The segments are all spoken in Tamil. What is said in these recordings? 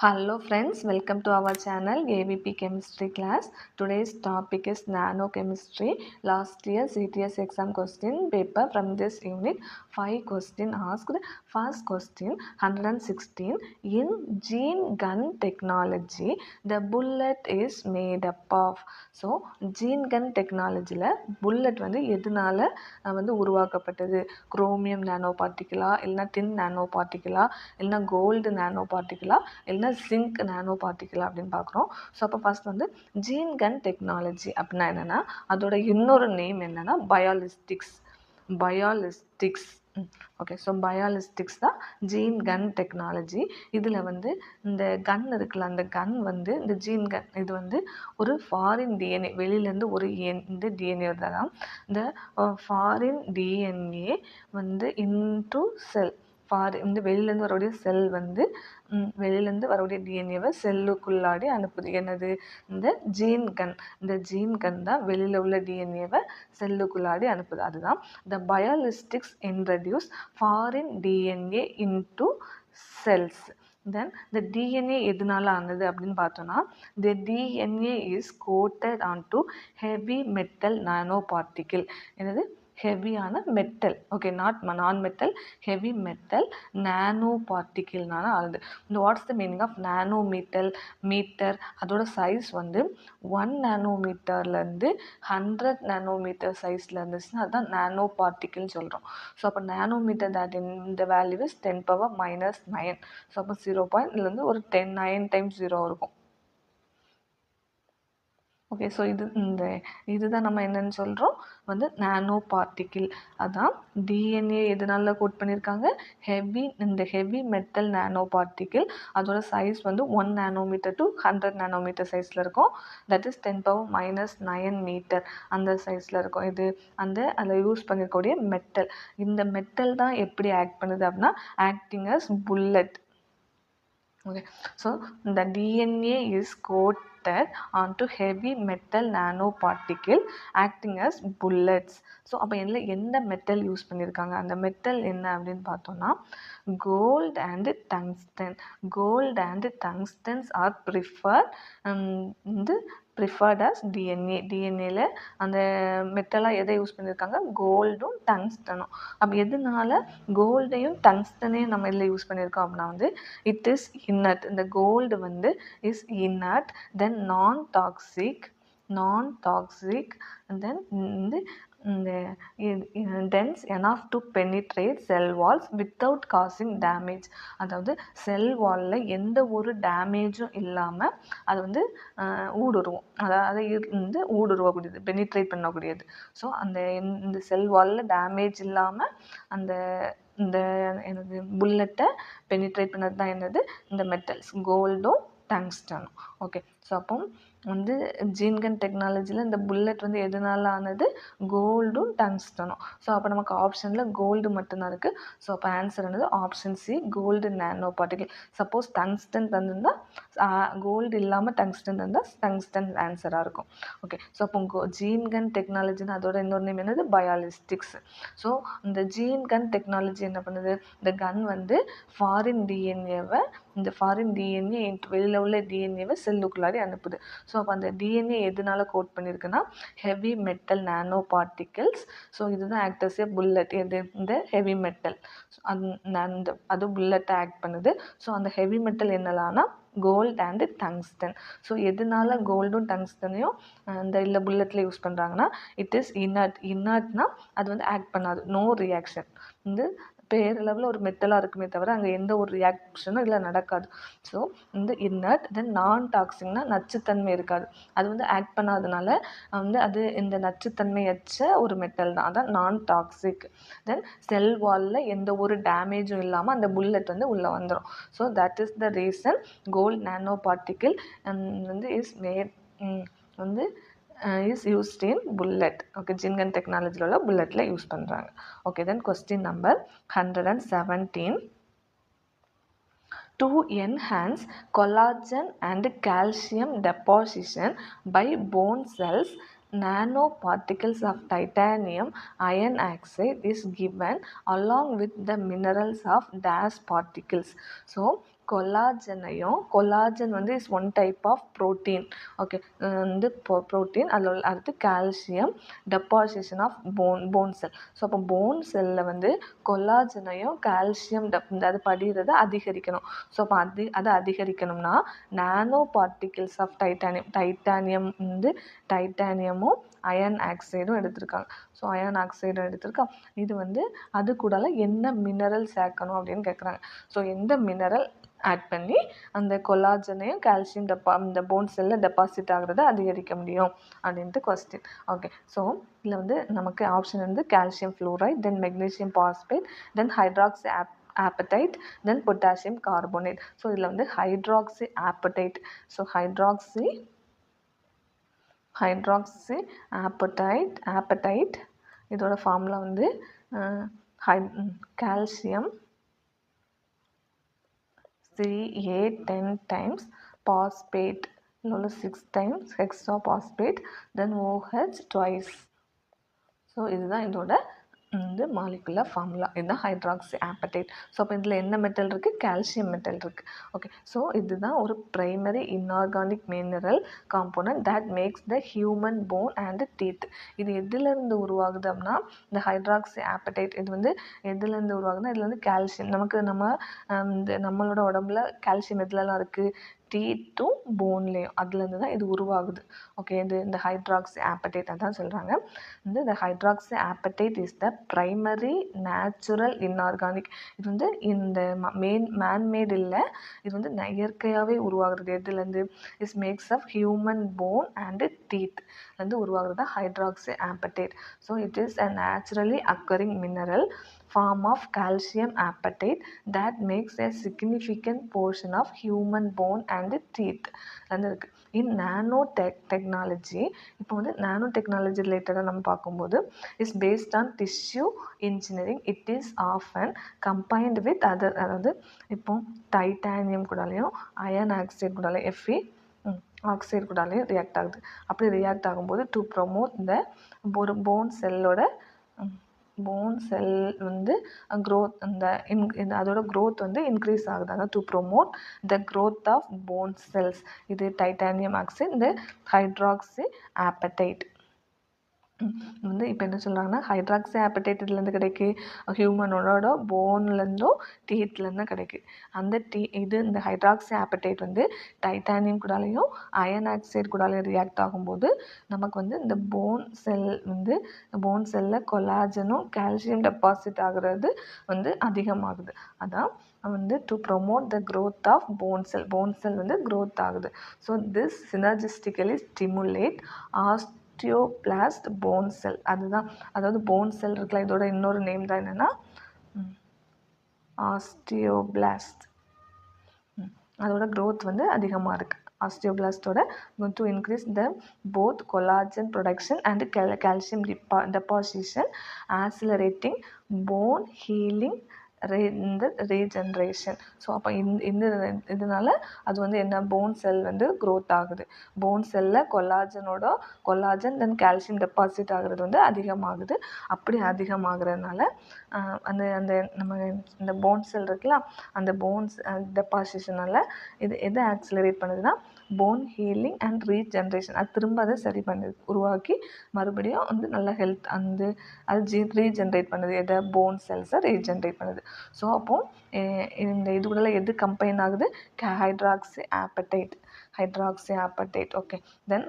Hello friends, welcome to our channel AVP Chemistry class. Today's topic is nanochemistry. Last year CTS exam question paper from this unit. 5 question asked. First question 116. In gene gun technology, the bullet is made up of. So gene gun technology bullet வந்து எதனால வந்து உருவாக்கப்பட்டது? குரோமியம் நானோ பார்ட்டிகிளா, இல்லைனா டின் நானோ பார்ட்டிகிளா, இல்லைனா கோல்டு நானோ பார்ட்டிகிளா, இல்லைனா ஜிங்க் நானோ பார்ட்டிகிளா அப்படின்னு பார்க்குறோம். ஸோ அப்போ ஃபஸ்ட் வந்து ஜீன் கன் டெக்னாலஜி அப்படின்னா என்னென்னா, அதோட இன்னொரு நேம் என்னென்னா பயாலிஸ்டிக்ஸ். ஓகே, ஸோ பயாலிஸ்டிக்ஸ் தான் ஜீன் கன் டெக்னாலஜி. இதில் வந்து இந்த கன் இருக்குல்ல, அந்த கன் வந்து இந்த ஜீன் கன் இது வந்து ஒரு ஃபாரின் டிஎன்ஏ, வெளியிலேருந்து ஒரு இந்த டிஎன்ஏ தான் இந்த ஃபாரின் டிஎன்ஏ வந்து இன்டு செல், இந்த வெளியிலேருந்து வரக்கூடிய செல் வந்து வெளியிலேருந்து வரக்கூடிய டிஎன்ஏவை செல்லுக்குள்ளாடி அனுப்புது. என்னது? இந்த ஜீன் கன். இந்த ஜீன் கன் தான் வெளியில் உள்ள டிஎன்ஏவை செல்லுக்குள்ளாடி அனுப்புது. அதுதான் the biolistics introduce foreign DNA into cells. Then இந்த டிஎன்ஏ எதனால ஆனது அப்படின்னு பார்த்தோன்னா, the DNA is coated on to heavy metal nano particle. என்னது? ஹெவியான மெட்டல். ஓகே, நான் மெட்டல், ஹெவி மெட்டல் நானோ பார்ட்டிகிள்னால ஆகுது. இந்த what's the meaning of nano metre? அதோட சைஸ் வந்து 1 நானோமீட்டர்லேருந்து 100 நானோமீட்டர் சைஸில் இருந்துச்சுன்னா அதுதான் நானோ பார்ட்டிகிள்னு சொல்கிறோம். ஸோ அப்போ நானோமீட்டர் தட் இந்த வேல்யூ இஸ் 10⁻⁹. ஸோ அப்போ 0.இருந்து ஒரு 9 டைம்ஸ் 0 இருக்கும். ஓகே, ஸோ இதுதான் நம்ம என்னென்னு சொல்கிறோம் வந்து நானோ பார்ட்டிகிள். அதான் டிஎன்ஏ எதனால கோட் பண்ணியிருக்காங்க? இந்த ஹெவி மெட்டல் நானோ பார்ட்டிகிள். அதோட சைஸ் வந்து 1 நானோமீட்டர் டு 100 நானோமீட்டர் சைஸில் இருக்கும். தட் இஸ் 10⁻⁹ மீட்டர் அந்த சைஸில் இருக்கும். இது அதில் யூஸ் பண்ணியிருக்கக்கூடிய மெட்டல். இந்த மெட்டல் தான் எப்படி ஆக்ட் பண்ணுது அப்படின்னா, acting as bullet. Okay, so the DNA is coated onto heavy metal nanoparticle acting as bullets. So அப்போ எந்த மெட்டல் யூஸ் பண்ணியிருக்காங்க? அந்த மெட்டல் என்ன அப்படின்னு பார்த்தோன்னா, gold and tungsten. Gold and tungstens are preferred as DNA. டிஎன்ஏல அந்த மெட்டலாக எதை யூஸ் பண்ணியிருக்காங்க? கோல்டும் டங்ஸ்டனும். அப்போ எதனால கோல்டையும் டங்ஸ்டனையும் நம்ம இதில் யூஸ் பண்ணியிருக்கோம் அப்படின்னா வந்து, இட் இஸ் inert. இந்த கோல்டு வந்து is inert, then non-toxic and then dense enough to penetrate cell walls without causing damage. அதாவது செல் வாலில் எந்த ஒரு டேமேஜும் இல்லாமல் அது வந்து ஊடுருவும். அதை வந்து ஊடுருவக்கூடியது, பெனிட்ரேட் பண்ணக்கூடியது. ஸோ இந்த செல் வாலில் டேமேஜ் இல்லாமல் இந்த என்னது புல்லட்டை பெனிட்ரேட் பண்ணது தான் என்னது? இந்த மெட்டல்ஸ் கோல்டும் டங்ஸ்டனும். ஓகே, ஸோ அப்போ வந்து ஜீன்கன் டெக்னாலஜியில் இந்த புல்லட் வந்து எதனால ஆனது? கோல்டும் டங்ஸ்டனும். ஸோ அப்போ நமக்கு ஆப்ஷனில் கோல்டு மட்டும்தான் இருக்குது. ஸோ அப்போ ஆன்சர் என்னது? ஆப்ஷன் சி, கோல்டு நானோ பார்ட்டிகிள். சப்போஸ் டங்ஸ்டன் தந்திருந்தால், கோல்டு இல்லாமல் டங்ஸ்டன் தந்தால் டங்ஸ்டன் ஆன்சராக இருக்கும். ஓகே, ஸோ அப்போ ஜீன்கன் டெக்னாலஜின்னு அதோட இன்னொரு நேம் என்னது? பயாலிஸ்டிக்ஸ். ஸோ இந்த ஜீன்கன் டெக்னாலஜி என்ன பண்ணுது? இந்த கன் வந்து ஃபாரின் டிஎன்ஏவை வெளியில் உள்ள டிஎன்ஏவை செல்லுக்குள்ளாடி அனுப்புது. ஸோ அப்போ அந்த டிஎன்ஏ எதனால கோட் பண்ணியிருக்குன்னா, heavy metal nano particles. So இதுதான் ஆக்ட் அஸ் ஏ புல்லட். இந்த ஹெவி மெட்டல் அது புல்லட்டை ஆக்ட் பண்ணுது. ஸோ அந்த ஹெவி மெட்டல் என்னலான்னா கோல்டு அண்டு டங்ஸ்டன். ஸோ எதனால கோல்டும் டங்ஸ்டனையும் இந்த புல்லட்டில் யூஸ் பண்ணுறாங்கன்னா, இட் இஸ் இனர்ட்னா அது வந்து ஆக்ட் பண்ணாது, நோ ரியாக்ஷன். பேரளவில் ஒரு மெட்டலாக இருக்குமே தவிர அங்கே எந்த ஒரு ரியாக்ஷனும் இதில் நடக்காது. ஸோ இந்த இன்னர்ட், தென் நான் டாக்ஸிக்னா நச்சுத்தன்மை இருக்காது, அது வந்து ஆக்ட் பண்ணாதனால வந்து அது இந்த நச்சுத்தன்மையற்ற ஒரு மெட்டல் தான், அதான் நான் டாக்ஸிக். தென் செல் வாலில் எந்த ஒரு டேமேஜும் இல்லாமல் அந்த புல்லட் வந்து உள்ளே வந்துடும். So that is the reason gold nano particle வந்து இஸ் மேட் வந்து is used in bullet. Okay, gene gun டெக்னாலஜியில் உள்ள புல்லட்டில் யூஸ் பண்ணுறாங்க. Okay, then question number 117. To enhance collagen and calcium deposition by bone cells, nanoparticles of titanium iron oxide is given along with the minerals of dash particles. So collagen வந்து is one type of protein. Okay, வந்து ப்ரோட்டீன். அதில் அடுத்து calcium deposition of bone cell. So அப்போ போன் செல்லில் வந்து கொலாஜனையும் கால்சியம் அது படிகிறத அதிகரிக்கணும். ஸோ அப்போ அதை அதிகரிக்கணும்னா நானோ பார்ட்டிகிள்ஸ் ஆஃப் டைட்டானியமும் அயன் ஆக்சைடும் எடுத்திருக்காங்க. ஸோ அயன் ஆக்சைடும் எடுத்திருக்காங்க. இது வந்து அது கூட என்ன மினரல் சேர்க்கணும் அப்படின்னு கேட்குறாங்க. ஸோ எந்த மினரல் ஆட் பண்ணி அந்த கொலாஜனையும் கால்சியம் இந்த போன் செல்லில் டெபாசிட் ஆகிறத அதிகரிக்க முடியும் அப்படின்ட்டு கொஸ்டின். ஓகே, ஸோ இதில் வந்து நமக்கு ஆப்ஷன் வந்து கால்சியம் ஃப்ளூரைட், தென் மெக்னீசியம் பாஸ்பேட், தென் ஹைட்ராக்சி ஆப்படைட், தென் பொட்டாசியம் கார்போனேட். ஸோ இதில் வந்து ஹைட்ராக்சி ஆப்படைட். ஸோ ஹைட்ராக்சி ஆப்படைட் இதோட ஃபார்முலா வந்து calcium Ca10 times phosphate, 6 times hexaphosphate, then OH twice. So இதுதான் இதோட இந்த மாலிகுலர் ஃபார்முலா. இதுதான் ஹைட்ராக்சி ஆப்படைட். ஸோ அப்போ இதில் என்ன மெட்டல் இருக்குது? கால்சியம் மெட்டல் இருக்குது. ஓகே, ஸோ இதுதான் ஒரு primary inorganic mineral component that makes the human phone and teeth. இது எதுலேருந்து உருவாகுது அப்படின்னா இந்த ஹைட்ராக்சி ஆப்படைட் இது வந்து எதுலேருந்து உருவாகுதுன்னா இதில் வந்து கால்சியம் நம்மளோட உடம்புல கால்சியம் எதுலலாம் இருக்குது? டீத்தும் போன்லேயும் அதுலேருந்து தான் இது உருவாகுது. ஓகே, இந்த ஹைட்ராக்சி ஆப்படைட் அதான் சொல்கிறாங்க. இந்த hydroxy apatite is the primary natural inorganic. இது வந்து இந்த மேன்மேட் இல்லை, இது வந்து இயற்கையாகவே உருவாகிறது. எதுலேருந்து? Is makes of human bone and teeth வந்து உருவாகிறது தான் hydroxy apatite. So it is a naturally occurring mineral form of calcium apatite that makes a significant portion of human bone and teeth. In nanotechnology, இப்போ வந்து நானோ டெக்னாலஜி ரிலேட்டடாக நம்ம பார்க்கும்போது is based on tissue engineering. It is often combined with other, அதாவது இப்போ டைட்டானியம் கூடாலையும் அயன் ஆக்சைடு கூடாலையும் ஆக்சைடு கூடாலையும் ரியாக்ட் ஆகுது. அப்படி ரியாக்ட் ஆகும்போது டு ப்ரொமோட் த ஒரு போன் செல் வந்து க்ரோத் அதோட க்ரோத் வந்து இன்க்ரீஸ் ஆகுது. அதாவது to promote the growth of bone cells. இது டைட்டானியம் ஆக்சைடு, இந்த ஹைட்ராக்சி ஆப்படைட் வந்து இப்போ என்ன சொல்கிறாங்கன்னா ஹைட்ராக்சி ஆப்படைட் இதுலேருந்து கிடைக்கு, ஹியூமனோட போன்லேருந்தும் டீத்லேருந்தும் கிடைக்குது. இந்த ஹைட்ராக்சி ஆப்படைட் வந்து டைட்டானியம் கூடாலையும் அயன் ஆக்சைடு கூடாலையும் ரியாக்ட் ஆகும்போது நமக்கு வந்து இந்த போன் செல்லில் கொலாஜனும் கால்சியம் டெபாசிட் ஆகுறது வந்து அதிகமாகுது. அதான் வந்து to promote the growth of bone cell வந்து க்ரோத் ஆகுது. So this synergistically stimulate osteoblast bone cell. அதுதான், அதாவது போன் செல் இருக்குல்ல, இதோட இன்னொரு நேம் தான் என்னென்னா ஆஸ்டியோபிளாஸ்ட். அதோட க்ரோத் வந்து அதிகமாக இருக்குது. ஆஸ்டியோபிளாஸ்டோட to increase the both collagen production and calcium deposition, accelerating bone healing இந்த ரீஜென்ரேஷன். ஸோ அப்போ இதனால அது வந்து என்ன, போன் செல் வந்து க்ரோத் ஆகுது. போன் செல்லில் கொலாஜன் தென் கால்சியம் டெபாசிட் ஆகுறது வந்து அதிகமாகுது. அப்படி அதிகமாகிறதுனால அந்த நம்ம இந்த போன் செல் இருக்குல்ல, அந்த போன்ஸ் டெபாசிஷனால் இது எதை ஆக்சிலரேட் பண்ணுதுன்னா போன் ஹீலிங் அண்ட் ரீஜென்ரேஷன். அது திரும்ப அதை சரி பண்ணுது, உருவாக்கி மறுபடியும் வந்து நல்ல ஹெல்த் அது ரீஜென்ரேட் பண்ணுது. எதை? போன் செல்ஸை ரீஜென்ரேட் பண்ணுது. ஸோ அப்போது இந்த இது கூட எது கம்பைன் ஆகுது? Hydroxy apatite. Okay, then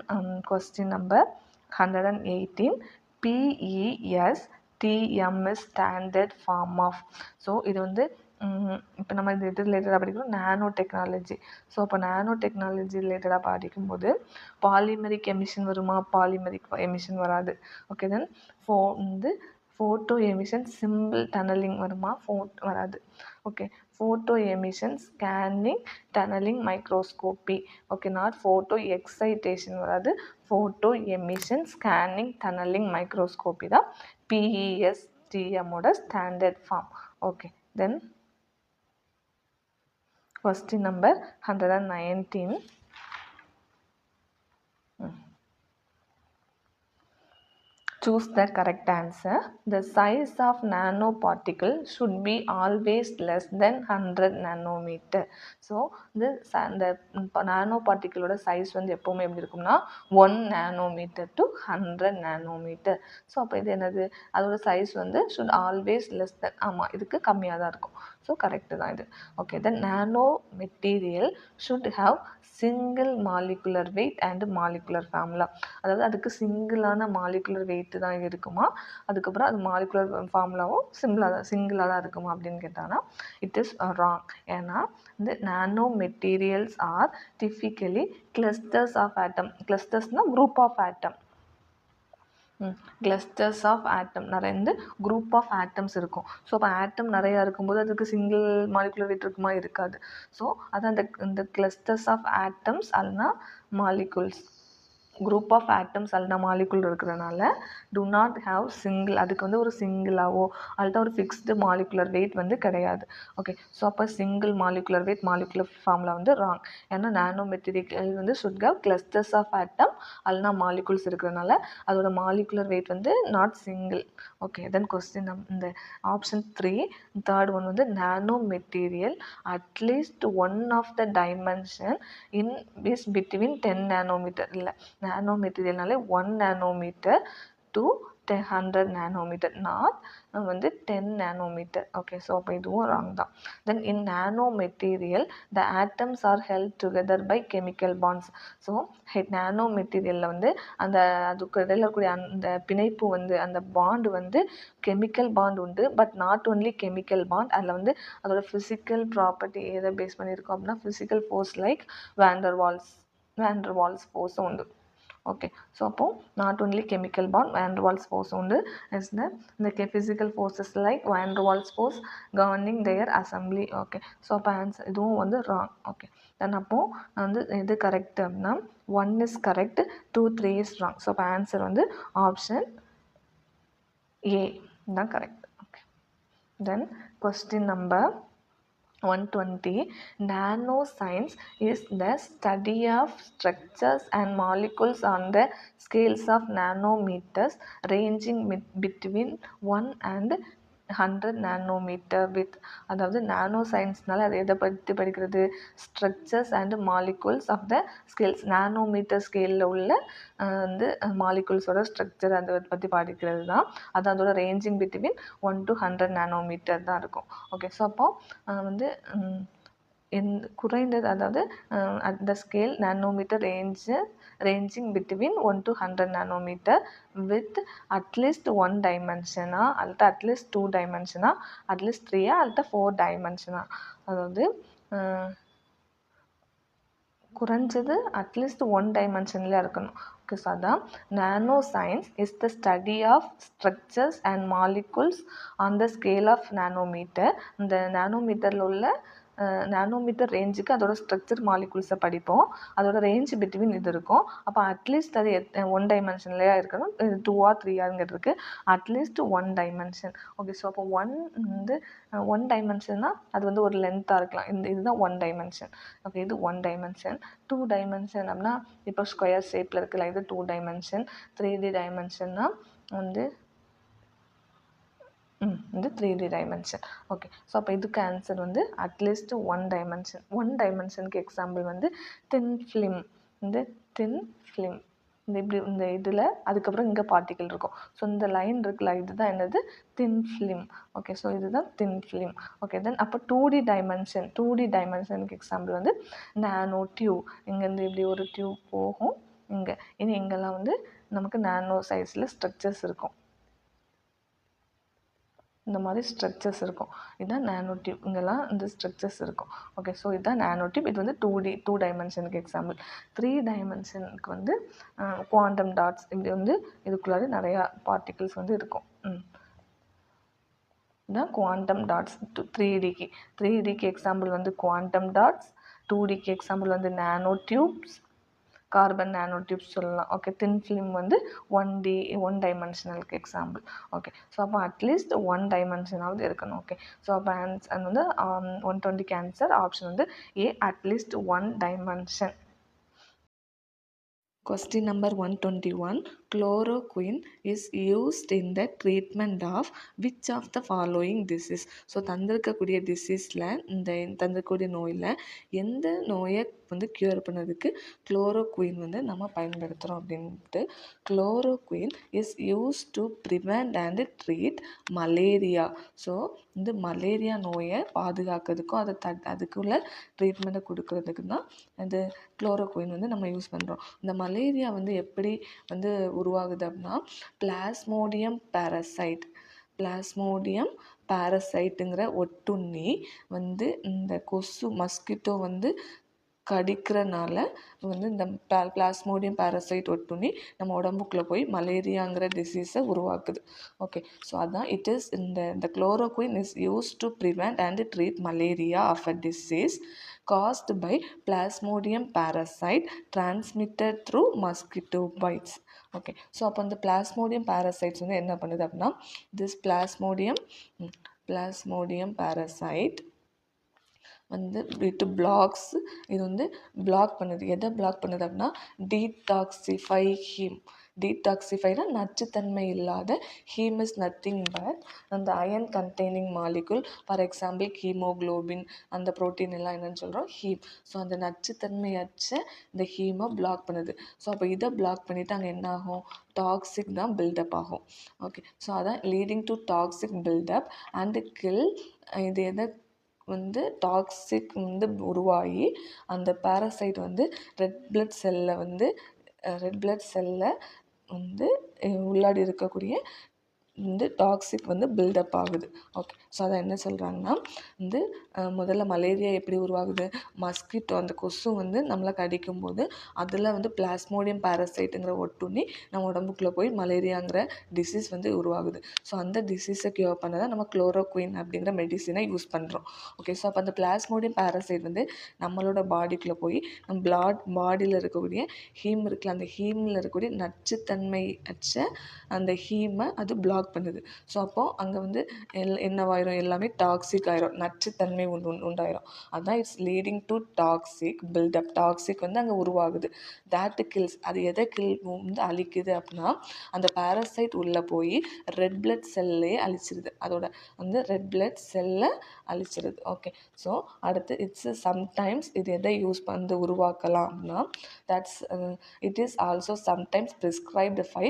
question number 118. PESTM is standard form of. So இது வந்து இப்போ நம்ம இது ரிலேட்டடாக படிக்கிறோம் நானோ டெக்னாலஜி. ஸோ அப்போ நானோ டெக்னாலஜி ரிலேட்டடாக படிக்கும்போது பாலிமெரிக் எமிஷன் வருமா? பாலிமெரிக் எமிஷன் வராது. Okay, then photo emission simple tunnelling வருமா? வராது. Okay, photo emission scanning tunnelling microscopy. Okay, not photo excitation வராது. Photo emission scanning tunnelling microscopy தான் PESTMோட standard form. Okay, then question number 119. choose the correct answer. The size of nanoparticle should be always less than 100 nanometer. So இந்த நானோபார்ட்டிகளோட சைஸ் வந்து எப்போவுமே எப்படி இருக்கும்னா 1 nanometer to 100 nanometer. ஸோ அப்போ இது என்னது, அதோட சைஸ் வந்து ஷுட் ஆல்வேஸ் லெஸ் தென், ஆமாம் இதுக்கு கம்மியாக தான் இருக்கும். ஸோ கரெக்டு தான் இது. Okay, then nano material should have single molecular wait and molecular formula. அதாவது அதுக்கு சிங்கிளான மாலிகுலர் வெயிட் தான் இருக்குமா, அதுக்கப்புறம் அது மாலிகுலர் ஃபார்முலாவும் சிங்கிளாக தான் இருக்குமா அப்படின்னு கேட்டாங்கன்னா இட் இஸ் ராங். ஏன்னா இந்த nano materials are typically clusters of atom. கிளஸ்டர்ஸ்னால் group of atom. Clusters of atom, நிறைய குரூப் ஆஃப் ஆட்டம்ஸ் இருக்கும். ஸோ அப்போ ஆட்டம் நிறையா இருக்கும்போது அதுக்கு சிங்கிள் மாலிகுலர் வெயிட் இருக்குமா, இருக்காது. ஸோ அது இந்த கிளஸ்டர்ஸ் ஆஃப் ஆட்டம்ஸ் அல்லனா மாலிகுல்ஸ், குரூப் ஆஃப் ஆட்டம்ஸ் அல்லனா மாலிகுல் இருக்கிறனால டு நாட் ஹாவ் சிங்கிள், அதுக்கு வந்து ஒரு சிங்கிளாவோ அல்லது ஒரு ஃபிக்ஸ்டு மாலிகுலர் வெயிட் வந்து கிடையாது. ஓகே, ஸோ அப்போ single molecular weight molecular formula வந்து ராங். ஏன்னா நானோ மெட்டீரியல் வந்து should have clusters of atom அல்லனா மாலிகுல்ஸ் இருக்கிறனால அதோட மாலிகுலர் வெயிட் வந்து not single. Okay, then question இந்த ஆப்ஷன் 3 தேர்ட் ஒன் வந்து nano material at least one of the dimension in is between 10 nanometer. இல்லை, நானோ மெட்டீரியல்னாலே 1 nanometer to 100 nanometer, நாட் வந்து 10 nanometer. ஓகே, ஸோ அப்போ இதுவும் ராங் தான். Then in nano material the atoms are held together by chemical bonds. So நானோ மெட்டீரியலில் வந்து அதுக்கு இடையில இருக்கக்கூடிய அந்த பிணைப்பு வந்து அந்த பாண்டு வந்து கெமிக்கல் பாண்ட் உண்டு. But not only chemical bond, அதில் வந்து அதோட ஃபிசிக்கல் ப்ராப்பர்ட்டி எதை பேஸ் பண்ணியிருக்கோம் அப்படின்னா ஃபிசிக்கல் ஃபோர்ஸ் லைக் வாண்டர்வால்ஸ் ஃபோர்ஸும் உண்டு. ஓகே, ஸோ அப்போது not only chemical bond, van der Waals force உண்டு. இந்த physical forces like van der Waals force governing their assembly. Okay, so அப்போ ஆன்சர் இதுவும் வந்து ராங். ஓகே, தென் அப்போது வந்து எது கரெக்ட் அப்படின்னா 1 is correct, 2, 3 is wrong. So அப்போ ஆன்சர் வந்து ஆப்ஷன் ஏ தான் correct. Okay, then question number 120. Nanoscience is the study of structures and molecules on the scales of nanometers ranging between 1 and 100 nanometer with. அதாவது நானோ சயின்ஸ்னால அது எதை பற்றி படிக்கிறது, structures and molecules of the scales, nanometre ஸ்கேலில் உள்ள வந்து மாலிகுல்ஸோட ஸ்ட்ரக்சர் அதை பற்றி படிக்கிறது தான். அது அதோட ரேஞ்சிங் பிட்வீன் 1 to 100 nanometer தான் இருக்கும். ஓகே, ஸோ அப்போது வந்து குறைந்தது, அதாவது அந்த scale nanometre ranging between 1 to 100 nanometer with at least 1 dimension அல்லது அட்லீஸ்ட் 2 dimension அட்லீஸ்ட் 3 அல்லது 4 dimension. அதாவது குறைஞ்சது அட்லீஸ்ட் 1 dimensionல இருக்கணும். ஓகே, ஸோ அதான் nano science is the study of structures and molecules on the scale of nanometre. இந்த நானோமீட்டரில் உள்ள நானோமீட்டர் ரேஞ்சுக்கு அதோட ஸ்ட்ரக்சர் மாலிகுல்ஸை படிப்போம். அதோட ரேஞ்ச் பிட்வீன் இது இருக்கும். அப்போ அட்லீஸ்ட் அது 1 dimensionலையா இருக்கணும், 2 or 3 at least 1 dimension. Okay, so அப்போ 1 dimensionனா அது வந்து ஒரு லென்த்தாக இருக்கலாம். இதுதான் 1 dimension. ஓகே, இது 1 dimension. 2 dimension அப்படின்னா இப்போ ஸ்கொயர் ஷேப்பில் இருக்குல்ல, இது 2 dimension. 3D dimensionனா வந்து இது 3D dimension. ஓகே, ஸோ அப்போ இதுக்கு ஆன்சர் வந்து அட்லீஸ்ட் 1 dimension. 1 dimensionக்கு எக்ஸாம்பிள் வந்து தின் ஃபிலிம். தின் ஃபிலிம் இப்படி இந்த இதில் அதுக்கப்புறம் இங்கே பார்ட்டிக்கல் இருக்கும். ஸோ இந்த லைன் இருக்குல்ல, இதுதான் என்னது, தின் ஃபிலிம். ஓகே, ஸோ இதுதான் தின் ஃபிலிம். ஓகே, தென் அப்போ 2D டைமென்ஷனுக்கு எக்ஸாம்பிள் வந்து நானோ டியூப். இங்கேருந்து இப்படி ஒரு டியூப் போகும் இங்கே. இங்கெல்லாம் வந்து நமக்கு நானோ சைஸில் ஸ்ட்ரக்சர்ஸ் இருக்கும். இந்த மாதிரி ஸ்ட்ரக்சர்ஸ் இருக்கும். இதுதான் நானோ டியூப். இங்கெல்லாம் இந்த ஸ்ட்ரக்சர்ஸ் இருக்கும். ஓகே, ஸோ இதுதான் நானோ டியூப். இது வந்து 2 dimensionக்கு எக்ஸாம்பிள். 3 dimensionக்கு வந்து குவாண்டம் டாட்ஸ். இப்படி வந்து இதுக்குள்ளாடி நிறையா பார்ட்டிகிள்ஸ் வந்து இருக்கும். இதுதான் குவாண்டம் டாட்ஸ். 3Dக்கு எக்ஸாம்பிள் வந்து குவாண்டம் டாட்ஸ். 2Dக்கு எக்ஸாம்பிள் வந்து நானோ டியூப்ஸ், கார்பன் நானோ டியூப்ஸ் சொல்லலாம். ஓகே, தின் ஃபிலிம் வந்து 1 dimensionalக்கு எக்ஸாம்பிள். ஓகே, ஸோ அப்போ அட்லீஸ்ட் 1 dimensionாவது இருக்கணும். ஓகே, ஸோ அப்போ ஆன்சர் வந்து 120க்கு ஆன்சர் ஆப்ஷன் வந்து ஏ, at least 1 dimension. Question number 121. Chloroquine is used in the treatment of which of the following disease? So தந்திருக்கக்கூடிய டிசீஸில் இந்த தந்திருக்கக்கூடிய நோயில் எந்த நோயை வந்து க்யூர் பண்ணதுக்கு குளோரோகுயின் வந்து நம்ம பயன்படுத்துகிறோம் அப்படின்ட்டு. Chloroquine is use to prevent and treat malaria. So இந்த மலேரியா நோயை பாதுகாக்கிறதுக்கும் அதுக்குள்ள ட்ரீட்மெண்ட்டை கொடுக்கறதுக்கு தான் இந்த குளோரோகுயின் வந்து நம்ம யூஸ் பண்ணுறோம். இந்த மலேரியா வந்து எப்படி வந்து உருவாகுது அப்படின்னா, பிளாஸ்மோடியம் பேரசைட்டுங்கிற ஒட்டுண்ணி வந்து இந்த கொசு மஸ்கிட்டோ வந்து கடிக்கிறனால வந்து இந்த பிளாஸ்மோடியம் பேரசைட் ஒட்டுண்ணி நம்ம உடம்புக்குள்ளே போய் மலேரியாங்கிற டிசீஸை உருவாக்குது. ஓகே, ஸோ அதான் இட் இஸ் இந்த chloroquine is use to prevent and treat malaria of a disease caused by plasmodium parasite transmitted through mosquito bites. Okay, so அப்போ அந்த பிளாஸ்மோடியம் பேரசைட்ஸ் வந்து என்ன பண்ணுது அப்படின்னா, திஸ் பிளாஸ்மோடியம் பேரசைட் வந்து இட் பிளாக்ஸ், இது வந்து பிளாக் பண்ணுது. எதை பிளாக் பண்ணுது அப்படின்னா, டீடாக்சிஃபைனா நச்சுத்தன்மை இல்லாத. ஹீம் இஸ் நத்திங் பட் அந்த iron containing molecule. For example haemoglobin, அந்த ப்ரோட்டீன் எல்லாம் என்னென்னு சொல்கிறோம், ஹீம். ஸோ அந்த நச்சுத்தன்மையற்ற இந்த ஹீமை பிளாக் பண்ணுது. ஸோ அப்போ இதை பிளாக் பண்ணிவிட்டு அங்கே என்ன ஆகும், டாக்ஸிக் தான் பில்டப் ஆகும். ஓகே, ஸோ அதான் leading to toxic buildup and kill. இது எதை வந்து டாக்ஸிக் வந்து உருவாகி அந்த பேரசைட் வந்து ரெட் பிளட் செல்லில் வந்து உள்ளாடி இருக்கக்கூடிய வந்து டாக்ஸிக் வந்து பில்டப் ஆகுது. ஓகே, ஸோ அதை என்ன சொல்கிறாங்கன்னா, வந்து முதல்ல மலேரியா எப்படி உருவாகுது, மஸ்கிட்டோ அந்த கொசு வந்து நம்மளை கடிக்கும்போது அதில் வந்து பிளாஸ்மோடியம் பேரசைட்டுங்கிற ஒட்டுண்ணி நம்ம உடம்புக்குள்ளே போய் மலேரியாங்கிற டிசீஸ் வந்து உருவாகுது. ஸோ அந்த டிசீஸை க்யூர் பண்ண தான் நம்ம குளோரோகுயின் அப்படிங்கிற மெடிசினை யூஸ் பண்ணுறோம். ஓகே, ஸோ அப்போ அந்த பிளாஸ்மோடியம் பேரசைட் வந்து நம்மளோட பாடிக்குள்ளே போய் நம்ம பாடியில் இருக்கக்கூடிய ஹீம் இருக்குல்ல, அந்த ஹீமில் இருக்கக்கூடிய நச்சுத்தன்மை அற்ற அந்த ஹீமை அது பிளாக் பண்ணுது. ஸோ அப்போது அங்கே வந்து என்னவாயிரும், எல்லாமே டாக்ஸிக் ஆயிரும், நச்சுத்தன்மை உண்டாயிரும். அதுதான் it's leading to toxic buildup. Toxic வந்து அங்கே உருவாகுது. தேட் கில்ஸ், அது எதை வந்து அழிக்குது அப்படின்னா, அந்த பேரசைட் உள்ளே போய் ரெட் பிளட் செல்லே அழிச்சிருது. அதோட வந்து ரெட் பிளட் செல்லை அழிச்சிருது. ஓகே, ஸோ அடுத்து இட்ஸ் சம்டைம்ஸ் இது எதை யூஸ் பண்ணி உருவாக்கலாம் அப்படின்னா, it is also sometimes prescribed for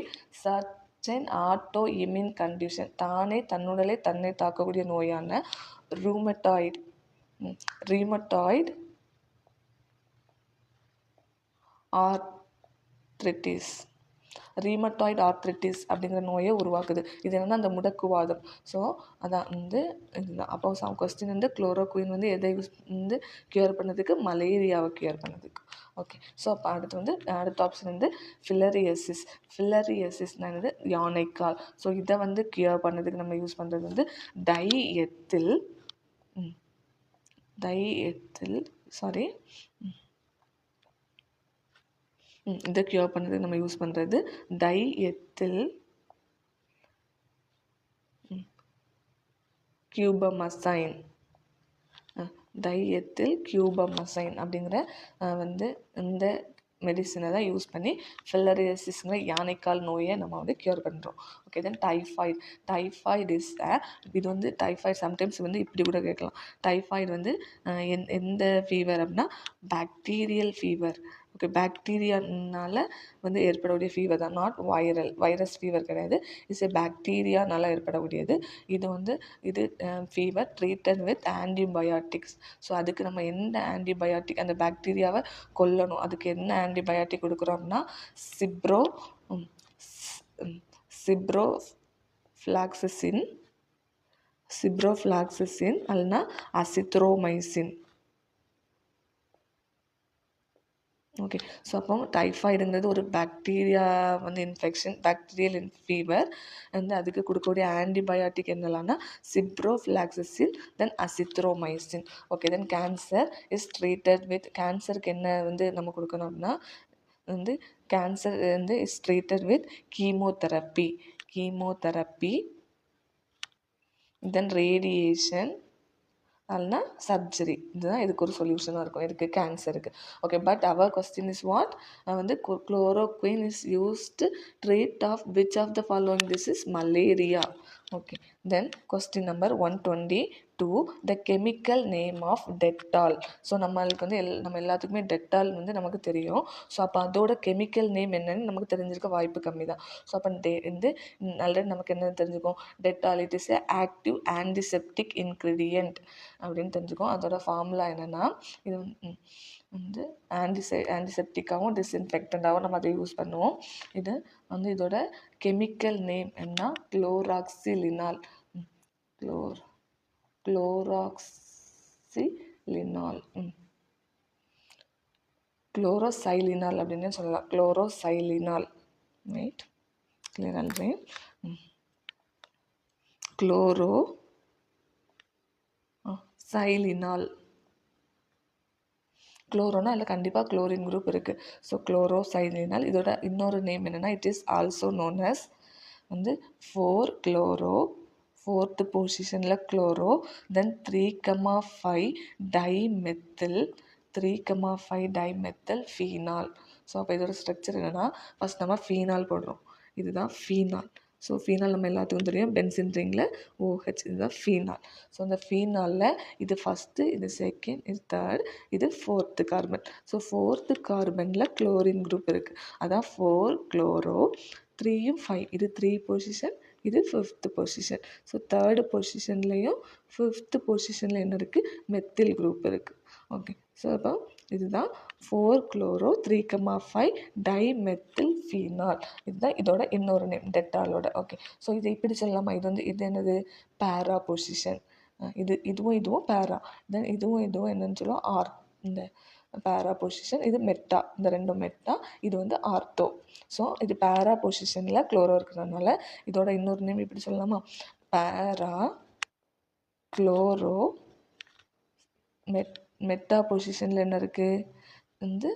auto immune condition. தன்னுடலே தன்னை தாக்கக்கூடிய நோயான ரீமட்டாய்டு ஆர்த்ரிட்டிஸ் அப்படிங்கிற நோயை உருவாக்குது. இது என்னன்னா அந்த முடக்குவாதம். ஸோ அதான் வந்து இதுதான். அப்போ கொஸ்டின் வந்து குளோரோகுயின் வந்து எதை யூஸ் வந்து க்யூர் பண்ணதுக்கு, மலேரியாவை க்யூர் பண்ணதுக்கு. ஓகே, ஸோ அப்போ அடுத்த ஆப்ஷன் வந்து ஃபிலரியாசிஸ்னால் என்னது, யானைக்கால். ஸோ இதை வந்து க்யூர் பண்ணதுக்கு நம்ம யூஸ் பண்ணுறது வந்து இதை க்யூர் பண்ணதுக்கு நம்ம யூஸ் பண்ணுறது டைஎத்தில் கியூபமசைன் அப்படிங்கிற வந்து இந்த மெடிசனை தான் யூஸ் பண்ணி ஃபிலரியாசிஸ்ங்கிற யானைக்கால் நோயை நம்ம வந்து க்யூர் பண்ணுறோம். ஓகே, தென் டைஃபாய்டு இது வந்து டைஃபாய்டு சம்டைம்ஸ் வந்து இப்படி கூட கேட்கலாம். டைஃபாய்டு வந்து எந்த ஃபீவர் அப்படின்னா பாக்டீரியல் ஃபீவர். ஓகே, பாக்டீரியானால வந்து ஏற்படக்கூடிய ஃபீவர் தான், நாட் வைரஸ் ஃபீவர் கிடையாது. இட்ஸ் பாக்டீரியானால ஏற்படக்கூடியது. இது fever treated with antibiotics. So அதுக்கு நம்ம எந்த ஆன்டிபயாட்டிக், அந்த பாக்டீரியாவை கொல்லணும், அதுக்கு என்ன ஆன்டிபயாட்டிக் கொடுக்குறோம் அப்படின்னா சிப்ரோஃப்ளாக்சிசின் அல்லனா அசித்ரோமைசின். ஓகே, ஸோ அப்போ டைஃபாய்டுங்கிறது ஒரு பாக்டீரியா வந்து பாக்டீரியல் ஃபீவர் வந்து அதுக்கு கொடுக்கக்கூடிய ஆன்டிபயாட்டிக் என்னலாம்னா ciprofloxacin, then azithromycin. Okay, then cancer is treated with, கேன்சருக்கு என்ன வந்து நம்ம கொடுக்கணும் அப்படின்னா வந்து கேன்சர் வந்து is treated with chemotherapy, then radiation இல்லைனா சர்ஜரி. இதுதான் இதுக்கு ஒரு சொல்யூஷனாக இருக்கும், இதுக்கு கேன்சருக்கு. Okay, but our question is what, வந்து chloroquine is used treat of which of the following, this is malaria. Okay, then question number 122, the chemical name of Dettol. So நம்மளுக்கு வந்து நம்ம எல்லாத்துக்குமே டெட்டால் வந்து நமக்கு தெரியும். ஸோ அப்போ அதோட கெமிக்கல் நேம் என்னன்னு நமக்கு தெரிஞ்சிருக்க வாய்ப்பு கம்மி தான். ஸோ அப்போ வந்து ஆல்ரெடி நமக்கு என்ன தெரிஞ்சுக்கும், Dettol it is a active antiseptic ingredient அப்படின்னு தெரிஞ்சுக்கும். அதோட ஃபார்முலா என்னென்னா, இது வந்து ஆன்டிசெப்டிக்காகவும் டிஸ்இன்ஃபெக்டண்ட்டாகவும் நம்ம அதை யூஸ் பண்ணுவோம். இது வந்து இதோட கெமிக்கல் நேம் என்ன, குளோராக்சிலினால். குளோராக்சிலினால் குளோரோசைலினால் அப்படின்னு சொல்லலாம். Chloroxylenol, right, clear already. Chloroxylenol. குளோரோனா அதில் கண்டிப்பாக குளோரின் குரூப் இருக்குது. So chloroxylenol. இதோட இன்னொரு நேம் என்னென்னா, it is also known as வந்து 4-குளோரோ, 4th பொசிஷனில் chloro, then 3,5 dimethyl, 3,5 dimethyl phenol. So அப்போ இதோட ஸ்ட்ரக்சர் என்னென்னா, ஃபஸ்ட் நம்ம ஃபீனால் போடுறோம், இதுதான் ஃபீனால். ஸோ ஃபீனால் நம்ம எல்லாத்துக்கும் தெரியும், பென்சின் ரிங்கில் OH, இதுதான் ஃபீனால். ஸோ அந்த ஃபீனாலில் இது ஃபஸ்ட்டு, இது செகண்ட், இது தேர்ட், இது 4th கார்பன். ஸோ 4th கார்பனில் குளோரின் குரூப் இருக்குது, அதான் 4-குளோரோ. 3யும் 5, இது 3 பொசிஷன், இது 5th position. So 3rd பொசிஷன்லேயும் 5th பொசிஷனில் என்ன இருக்குது, மெத்தில் குரூப் இருக்குது. ஓகே, ஸோ அப்போ இதுதான் 4-குளோரோ 3,5 டைமெத்தில் ஃபீனால். இதுதான் இதோட இன்னொரு நேம், டெட்டாலோட. ஓகே, ஸோ இதை இப்படி சொல்லலாமா, இது என்னது, பேரா பொசிஷன். இதுவும் பேரா. தென் இதுவும் என்னன்னு சொல்லுவோம், ஆர். இந்த பேரா பொசிஷன், இது மெட்டா, இந்த ரெண்டும் மெட்டா, இது வந்து ஆர்த்தோ. ஸோ இது பேரா பொசிஷனில் குளோரோ இருக்கிறதுனால இதோட இன்னொரு நேம் இப்படி சொல்லலாமா, பேரா குளோரோ. மெட்டா பொசிஷனில் என்ன இருக்குது வந்து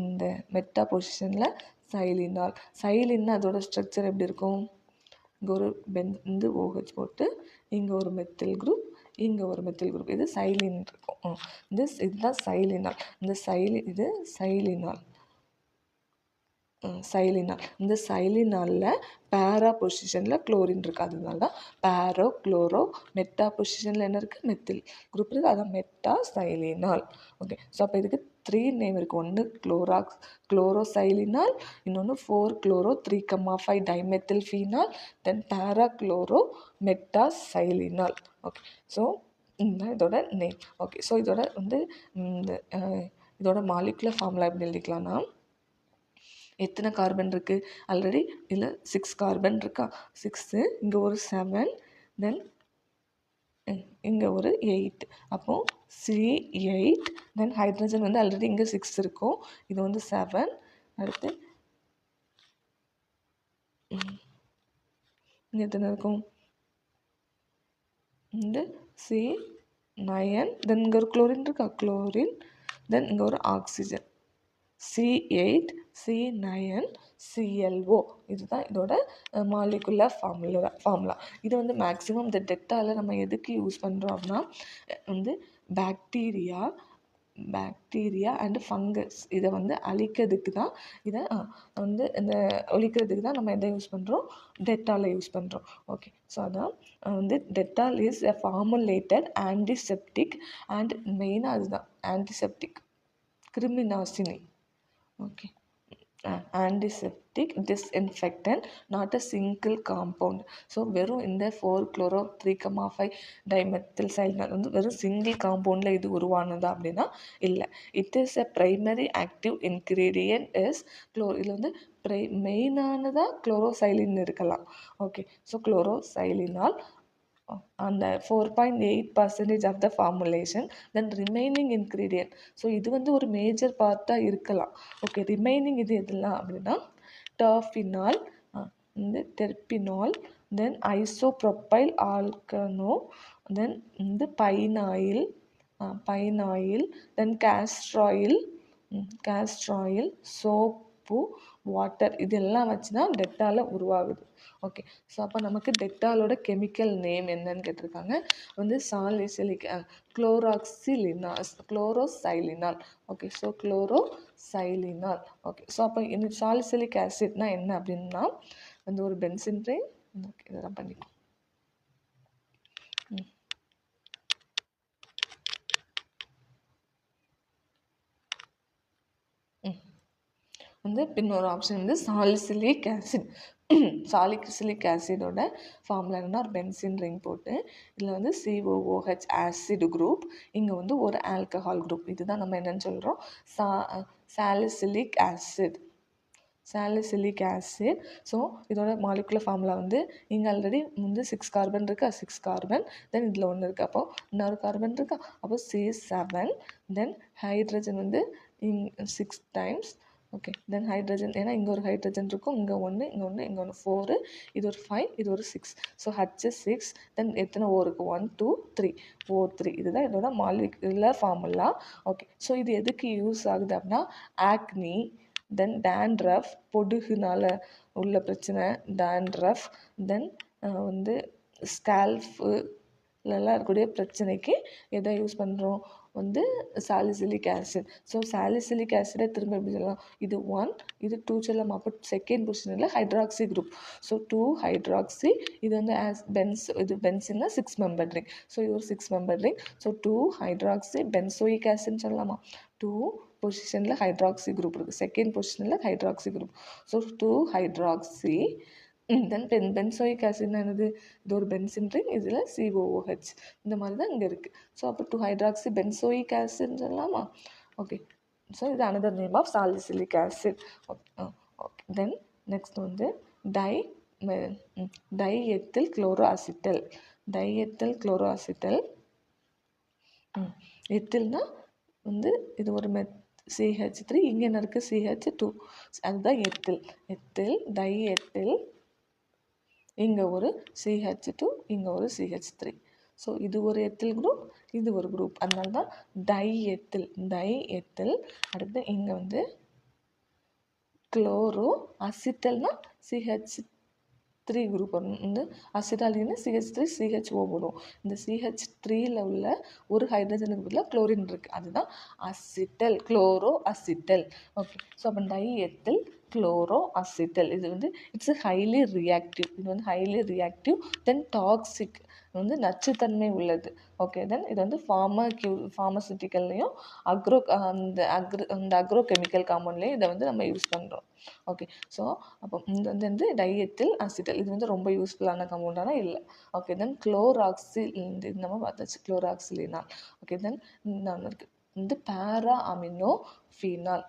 இந்த மெட்டா பொசிஷனில் சைலினால். சைலின்னா அதோட ஸ்ட்ரக்சர் எப்படி இருக்கும், இங்கே ஒரு வந்து OH போட்டு, இங்கே ஒரு மெத்தில் குரூப், இங்கே ஒரு மெத்தில் குரூப், இது சைலின் இருக்கும். இதுதான் சைலினால். இது சைலினால். இந்த சைலினாலில் பேரா பொசிஷனில் குளோரின் இருக்குது, அதனால தான் பேரோ குளோரோ. மெட்டா பொசிஷனில் என்ன இருக்குது, மெத்தில் குரூப் இருக்குது, அதான் மெட்டா சைலினால். ஓகே, ஸோ அப்போ இதுக்கு 3 நேம் இருக்குது. ஒன்று குளோரோசைலினால், இன்னொன்று 4-குளோரோ 3,5 டைமெத்தில் ஃபீனால், தென் பேரா குளோரோ மெட்டா சைலினால். ஓகே, ஸோ இதுதான் இதோட நேம். ஓகே, ஸோ இதோட வந்து இதோட மாலிகுலர் ஃபார்முலா எப்படி எழுதிக்கலாம்னா, எத்தனை கார்பன் இருக்குது, ஆல்ரெடி இதில் 6 கார்பன் இருக்கா, 6, இங்கே ஒரு 7, தென் இங்கே ஒரு 8, அப்போது C8. தென் ஹைட்ரஜன் வந்து ஆல்ரெடி இங்கே 6 இருக்கும், இது வந்து 7, அடுத்து இங்கே எத்தனை இருக்கும், இந்த C9, தென் இங்கே ஒரு குளோரின் இருக்கா, குளோரின், தென் இங்கே ஒரு ஆக்சிஜன், C8, C9, ClO. இதுதான் இதோட மாலிகுலர் ஃபார்முலா. இது வந்து மேக்ஸிமம் இந்த டெட்டாவில் நம்ம எதுக்கு யூஸ் பண்ணுறோம் அப்படின்னா, வந்து பாக்டீரியா அண்ட் ஃபங்கஸ் இதை வந்து அழிக்கிறதுக்கு தான், இதை வந்து இந்த ஒழிக்கிறதுக்கு தான் நம்ம எதை யூஸ் பண்ணுறோம், டெட்டாலை யூஸ் பண்ணுறோம். ஓகே, ஸோ அதான் வந்து Dettol is a formulated antiseptic and மெயினாக அதுதான் ஆன்டிசெப்டிக், கிருமிநாசினி. Okay, antiseptic, disinfectant, not a single compound. So வெறும் இந்த 4-குளோரோ 3,5 டைமெத்தில் சைலினால் வந்து வெறும் சிங்கிள் காம்பவுண்டில் இது உருவானதா அப்படின்னா இல்லை. It is a primary active ingredient is இதில் வந்து மெயினானதாக குளோரோசைலின் இருக்கலாம். ஓகே, ஸோ குளோரோசைலினால் அந்த 4.8% of the formulation, then remaining ingredient. So இது வந்து ஒரு மேஜர் பார்ட்டாக இருக்கலாம். ஓகே, ரிமைனிங் இது எதெல்லாம் அப்படின்னா, டர்ஃபினால், இந்த டெர்பினால், தென் ஐசோப்ரோப்பைல் ஆல்கனோ, தென் இந்த பைனாயில், தென் கேஸ்ட்ராயில், சோப்பு, வாட்டர் இதெல்லாம் வச்சு தான் டெட்டால் உருவாகுது. ஓகே, ஸோ அப்போ நமக்கு டெட்டாலோட கெமிக்கல் நேம் என்னன்னு கேட்டிருக்காங்க. வந்து salicylic chloroxylenol. Okay, so chloroxylenol. Okay, so அப்போ இந்த சாலிசிலிக் ஆசிட்னா என்ன அப்படின்னா வந்து ஒரு பென்சின் ரிங். ஓகே, இதெல்லாம் பண்ணிக்கோ. வந்து இன்னொரு ஆப்ஷன் வந்து சாலிசிலிக் ஆசிட். சாலிசிலிக் ஆசிடோட ஃபார்முலா என்னன்னா ஒரு பென்சின் ரிங் போட்டு இதில் வந்து COOH ஆசிட் குரூப், இங்கே வந்து ஒரு ஆல்கஹால் குரூப். இதுதான் நம்ம என்னன்னு சொல்கிறோம், salicylic acid. Salicylic acid. So இதோட மாலிகுலர் ஃபார்முலா வந்து இங்கே ஆல்ரெடி வந்து 6 கார்பன் இருக்கா, 6 கார்பன், தென் இதில் ஒன்று இருக்குது, அப்போ இன்னொரு கார்பன் இருக்கா, அப்போ C7, தென் ஹைட்ரஜன் வந்து 6 டைம்ஸ். ஓகே, தென் ஹைட்ரஜன், ஏன்னா இங்கே ஒரு ஹைட்ரஜன் இருக்கும், இங்கே ஒன்று, இங்கே ஒன்று, இங்கே ஒன்று 4, இது ஒரு 5, இது ஒரு 6. ஸோ H6, தென் எத்தனை O இருக்குது, 1 2 3 O3. இதுதான் இதோட மாலிகுலர் ஃபார்முலா. ஓகே, ஸோ இது எதுக்கு யூஸ் ஆகுது அப்படின்னா ஆக்னி, தென் டேண்ட்ரஃப், பொடுகுனால உள்ள பிரச்சனை டேண்ட்ரஃப், தென் வந்து ஸ்கேல்ஃபுலலாம் இருக்கக்கூடிய பிரச்சனைக்கு எதை யூஸ் பண்ணுறோம், வந்து சாலிசிலிக் ஆசிட். ஸோ சாலிசிலிக் ஆசிடை திரும்ப எப்படி சொல்லலாம், இது 1, இது 2 சொல்லலாம். அப்போ செகண்ட் பொசிஷனில் ஹைட்ராக்சி குரூப். ஸோ 2 ஹைட்ராக்சி, இது வந்து இது பென்சின்னா 6 மெம்பர் ரிங். ஸோ இது ஒரு 6 member ring. So 2 hydroxy benzoic ஆசிட்னு சொல்லலாமா. 2 பொசிஷனில் ஹைட்ராக்சி குரூப் இருக்குது, செகண்ட் பொசிஷனில் hydroxy group. So 2 hydroxy, then benzoic ஆசிட்னா என்னது, இது ஒரு பென்சின் ரிங், இதில் COOH. இந்த மாதிரி தான் இங்கே இருக்குது. ஸோ அப்போ 2 ஹைட்ராக்சி பென்சோயிக் ஆசிட்னு சொல்லலாமா. ஓகே, ஸோ இது another name of salicylic acid. Okay, then next வந்து diethyl chloro acetal. Diethyl chloro acetal. எத்தில்னா வந்து இது ஒரு CH3, இங்கே என்ன இருக்குது CH2, அதுதான் எத்தில். எத்தில், டைஎத்தில், இங்கே ஒரு CH2, இங்கே ஒரு CH3. ஸோ இது ஒரு எத்தில் குரூப், இது ஒரு குரூப், அதனால தான் டைஎத்தில். அடுத்து இங்கே வந்து குளோரோ அசிட்டல்னா CH3 குரூப் வரும். வந்து அசிட்டாலின்னு CH3 CHO போடும். இந்த CH3யில் உள்ள ஒரு ஹைட்ரஜனுக்கு பதிலாக குளோரின் இருக்குது, அதுதான் acetyl, chloro acetyl. Okay, so அப்போ டைஎத்தில் குளோரோ அசிட்டல் இது வந்து இட்ஸ் ஹைலி ரியாக்டிவ். இது வந்து ஹைலி ரியாக்டிவ், தென் டாக்ஸிக், வந்து நச்சுத்தன்மை உள்ளது. ஓகே, தென் இது வந்து ஃபார்மசூட்டிக்கல்லையும் அந்த அக்ரோ கெமிக்கல் காம்பவுண்ட்லேயும் இதை வந்து நம்ம யூஸ் பண்ணுறோம். ஓகே, ஸோ அப்போ இது வந்து டைஎத்தில் அசிட்டல், இது வந்து ரொம்ப யூஸ்ஃபுல்லான காம்பவுண்டானா இல்லை. ஓகே, தென் குளோராக்சில், இது நம்ம பார்த்தாச்சு குளோராக்சிலினால். ஓகே, தென் இன்னொன்று இருக்குது வந்து பேரா அமினோஃபீனால்.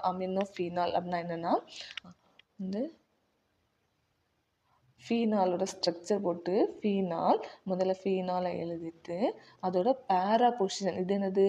அமினோஃபீனால் அப்படின்னா என்னென்னா வந்து ஃபீனாலோட ஸ்ட்ரக்சர் போட்டு ஃபீனால், முதல்ல ஃபீனாலை எழுதிட்டு அதோட பேரா பொசிஷன், இது என்னது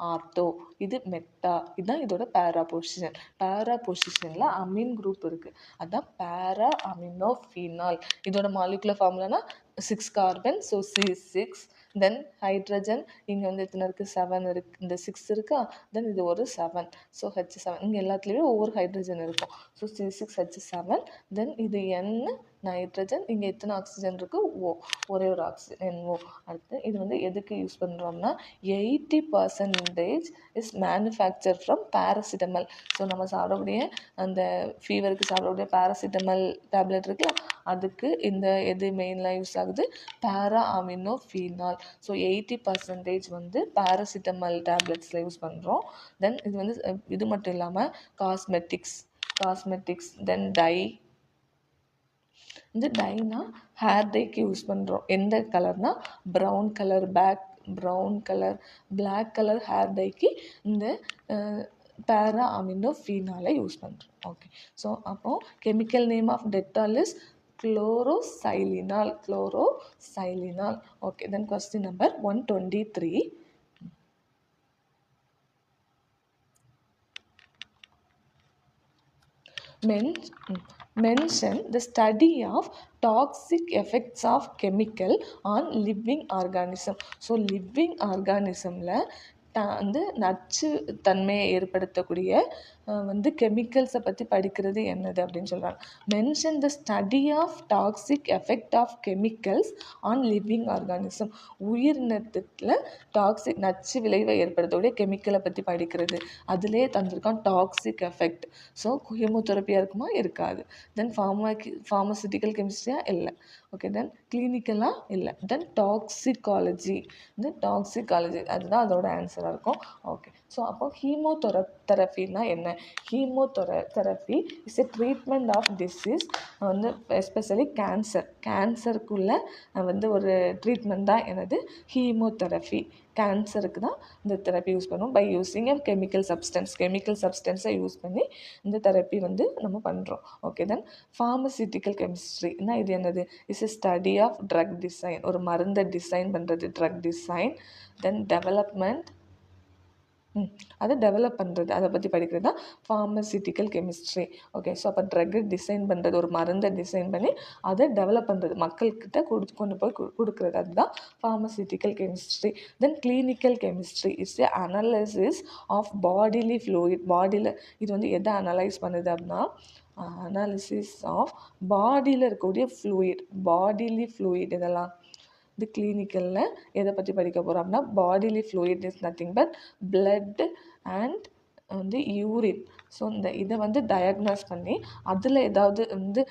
ஆர்த்தோ, இது மெட்டா, இதுதான் இதோட பேரா பொசிஷன். பேரா பொசிஷனில் அமீன் குரூப் இருக்குது, அதுதான் பேரா அமினோஃபீனால். இதோட மாலிகுலர் ஃபார்முலானா 6 கார்பன், ஸோ C6, தென் ஹைட்ரஜன் இங்கே வந்து எத்தனை இருக்குது 7 இருக்குது, இந்த 6 இருக்கா, தென் இது ஒரு 7, ஸோ H7. இங்கே எல்லாத்துலேயுமே ஒவ்வொரு ஹைட்ரஜன் இருக்கும், ஸோ C6H7, தென் இது N நைட்ரஜன், இங்கே எத்தனை ஆக்சிஜன் இருக்குது, ஒரே ஒரு ஆக்சிஜன் NO. அடுத்து இது வந்து எதுக்கு யூஸ் பண்ணுறோம்னா 80% is manufacture from paracetamol. So நம்ம சாப்பிடக்கூடிய அந்த ஃபீவருக்கு சாப்பிடக்கூடிய பேராசிட்டமல் டேப்லெட் இருக்குல்ல, அதுக்கு இந்த எது மெயினாக யூஸ் ஆகுது, பேரா அமினோஃபீனால். ஸோ 80% வந்து பேராசிட்டமல் டேப்லெட்ஸில் யூஸ் பண்ணுறோம். தென் இது வந்து இது மட்டும் இல்லாமல் காஸ்மெட்டிக்ஸ், தென் இந்த டைனா ஹேர் டைக்கு யூஸ் பண்ணுறோம். எந்த கலர்னா brown colour, black colour hair டைக்கு இந்த பேரா அமினோஃபீனாலை யூஸ் பண்ணுறோம். ஓகே, ஸோ அப்போது chemical name of Dettol is chloroxylenol. Okay, then question number 123. mention the study of toxic effects of chemical on living organism. So living ஆர்கானிசமில் வந்து நச்சு தன்மையை ஏற்படுத்தக்கூடிய வந்து கெமிக்கல்ஸை பற்றி படிக்கிறது என்னது அப்படின்னு சொல்கிறாங்க. Mention the study of toxic effect of chemicals on living organism. உயிரினத்தில் டாக்ஸிக் நச்சு விளைவை ஏற்படுத்தக்கூடிய கெமிக்கலை பற்றி படிக்கிறது. அதிலே தந்திருக்கான் டாக்ஸிக் எஃபெக்ட். ஸோ ஹீமோதெரப்பியாக இருக்குமா? இருக்காது. தென் ஃபார்மசிட்டிக்கல் கெமிஸ்ட்ரியாக இல்லை. ஓகே, தென் கிளினிக்கலாக இல்லை. தென் டாக்ஸிகாலஜி, அதுதான் அதோட ஆன்சராக இருக்கும். ஓகே, ஸோ அப்போ ஹீமோதெரப்பின்னா என்ன? Chemotherapy is a treatment of disease, வந்து எஸ்பெஷலி கேன்சருக்குள்ள வந்து ஒரு ட்ரீட்மெண்ட் தான் என்னது? ஹீமோதெரப்பி. கேன்சருக்கு தான் இந்த தெரப்பி யூஸ் பண்ணுவோம். பை யூஸிங் எ கெமிக்கல் சப்ஸ்டன்ஸை யூஸ் பண்ணி இந்த தெரப்பி வந்து நம்ம பண்ணுறோம். ஓகே, தென் ஃபார்மசிட்டிக்கல் கெமிஸ்ட்ரினா இது என்னது? Is a study of drug design, ஒரு மருந்தை டிசைன் பண்ணுறது ட்ரக் டிசைன். தென் டெவலப்மெண்ட், அதை டெவலப் பண்ணுறது, அதை பற்றி படிக்கிறது தான் ஃபார்மசிட்டிக்கல் கெமிஸ்ட்ரி. ஓகே, ஸோ அப்போ ட்ரக்கு டிசைன் பண்ணுறது, ஒரு மருந்தை டிசைன் பண்ணி அதை டெவலப் பண்ணுறது, மக்கள்கிட்ட கொண்டு போய் கொடுக்குறது, அதுதான் pharmaceutical chemistry. Then clinical chemistry is a analysis of bodily fluid. பாடியில் இது வந்து எதை அனலைஸ் பண்ணுது அப்படின்னா, அனாலிசிஸ் ஆஃப் பாடியில் இருக்கக்கூடிய பாடிலி ஃப்ளூயிட். இதெல்லாம் இந்த கிளினிக்கலில் எதை பற்றி படிக்க போகிறோம் அப்படின்னா, bodily fluid is nothing but blood and வந்து யூரின். ஸோ இதை வந்து டயக்னாஸ் பண்ணி அதில் ஏதாவது வந்து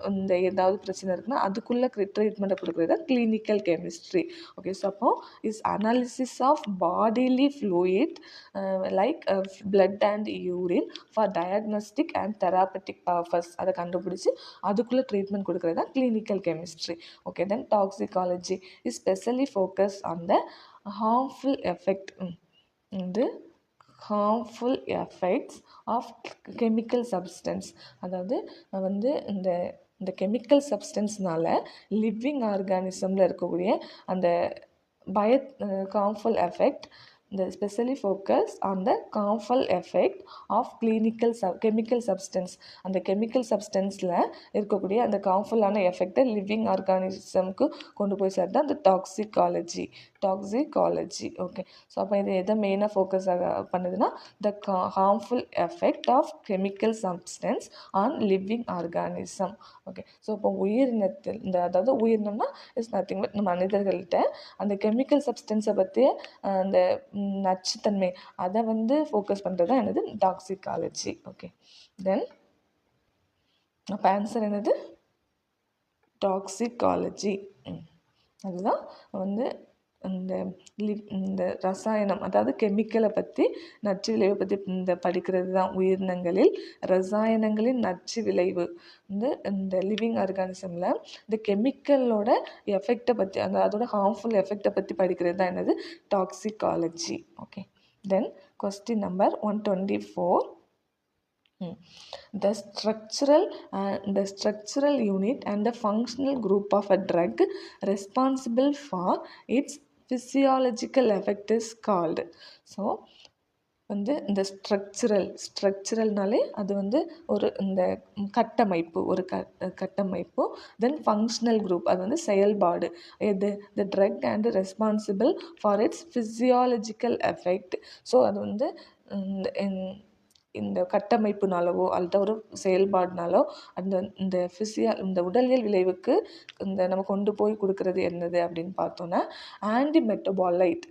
இந்த ஏதாவது பிரச்சனை இருக்குன்னா அதுக்குள்ளே ட்ரீட்மெண்ட்டை கொடுக்குறது தான் கிளினிக்கல் கெமிஸ்ட்ரி. ஓகே, ஸோ அப்போ is analysis of bodily fluid like blood and urine for diagnostic and therapeutic purpose. அதை கண்டுபிடிச்சி அதுக்குள்ளே ட்ரீட்மெண்ட் கொடுக்குறது தான் clinical chemistry. Okay, then toxicology is specially focus on the harmful effect, வந்து harmful effects of chemical substance. அதாவது வந்து இந்த கெமிக்கல் சப்ஸ்டன்ஸ்னால லிவிங் ஆர்கானிசமில் இருக்கக்கூடிய அந்த harmful effect. The specially focus on the harmful effect of chemical substance. அந்த chemical substanceல இருக்கக்கூடிய அந்த harmful-ஆன எஃபெக்டை லிவிங் ஆர்கானிசம்க்கு கொண்டு போய் சேர்த்தா அந்த டாக்ஸிகாலஜி. ஓகே, ஸோ அப்போ இது எதை மெயினாக ஃபோக்கஸ் பண்ணுதுன்னா, த harmful effect of chemical substance on living organism. Okay, so இப்போ உயிரினத்தில் அதாவது உயிரினம்னா இஸ் நத்திங் பட் மனிதர்கள்கிட்ட அந்த கெமிக்கல் சப்ஸ்டன்ஸை பற்றி அந்த நச்சுத்தன்மை அதை வந்து ஃபோக்கஸ் பண்ணுறது தான் என்னது? டாக்ஸிகாலஜி. ஓகே, தென் அப்போ ஆன்சர் என்னது? டாக்ஸிகாலஜி. அதுதான் வந்து இந்த ரசாயனம், அதாவது கெமிக்கலை பற்றி, நச்சு விளைவை பற்றி படிக்கிறது தான் உயிரினங்களில் ரசாயனங்களின் நச்சு விளைவு. இந்த லிவிங் ஆர்கானிசமில் இந்த கெமிக்கலோட எஃபெக்டை பற்றி, அதோட ஹார்ம்ஃபுல் எஃபெக்டை பற்றி படிக்கிறது தான் என்னது? Toxicology. Okay, then question number 124. The structural unit and the functional group of a drug responsible for its physiological effect is called. So வந்து இந்த ஸ்ட்ரக்சரல்னாலே அது வந்து ஒரு இந்த கட்டமைப்பு, ஒரு கட்டமைப்பு. தென் ஃபங்க்ஷனல் குரூப், அது வந்து செயல்பாடு. எது? The drug and responsible for its physiological effect. So அது வந்து இந்த கட்டமைப்புனாலவோ அல்லது ஒரு செயல்பாடுனாலோ இந்த உடலியல் விளைவுக்கு நம்ம கொண்டு போய் கொடுக்கறது என்னது அப்படின்னு பார்த்தோன்னா, ஆன்டி மெட்டபாலைட்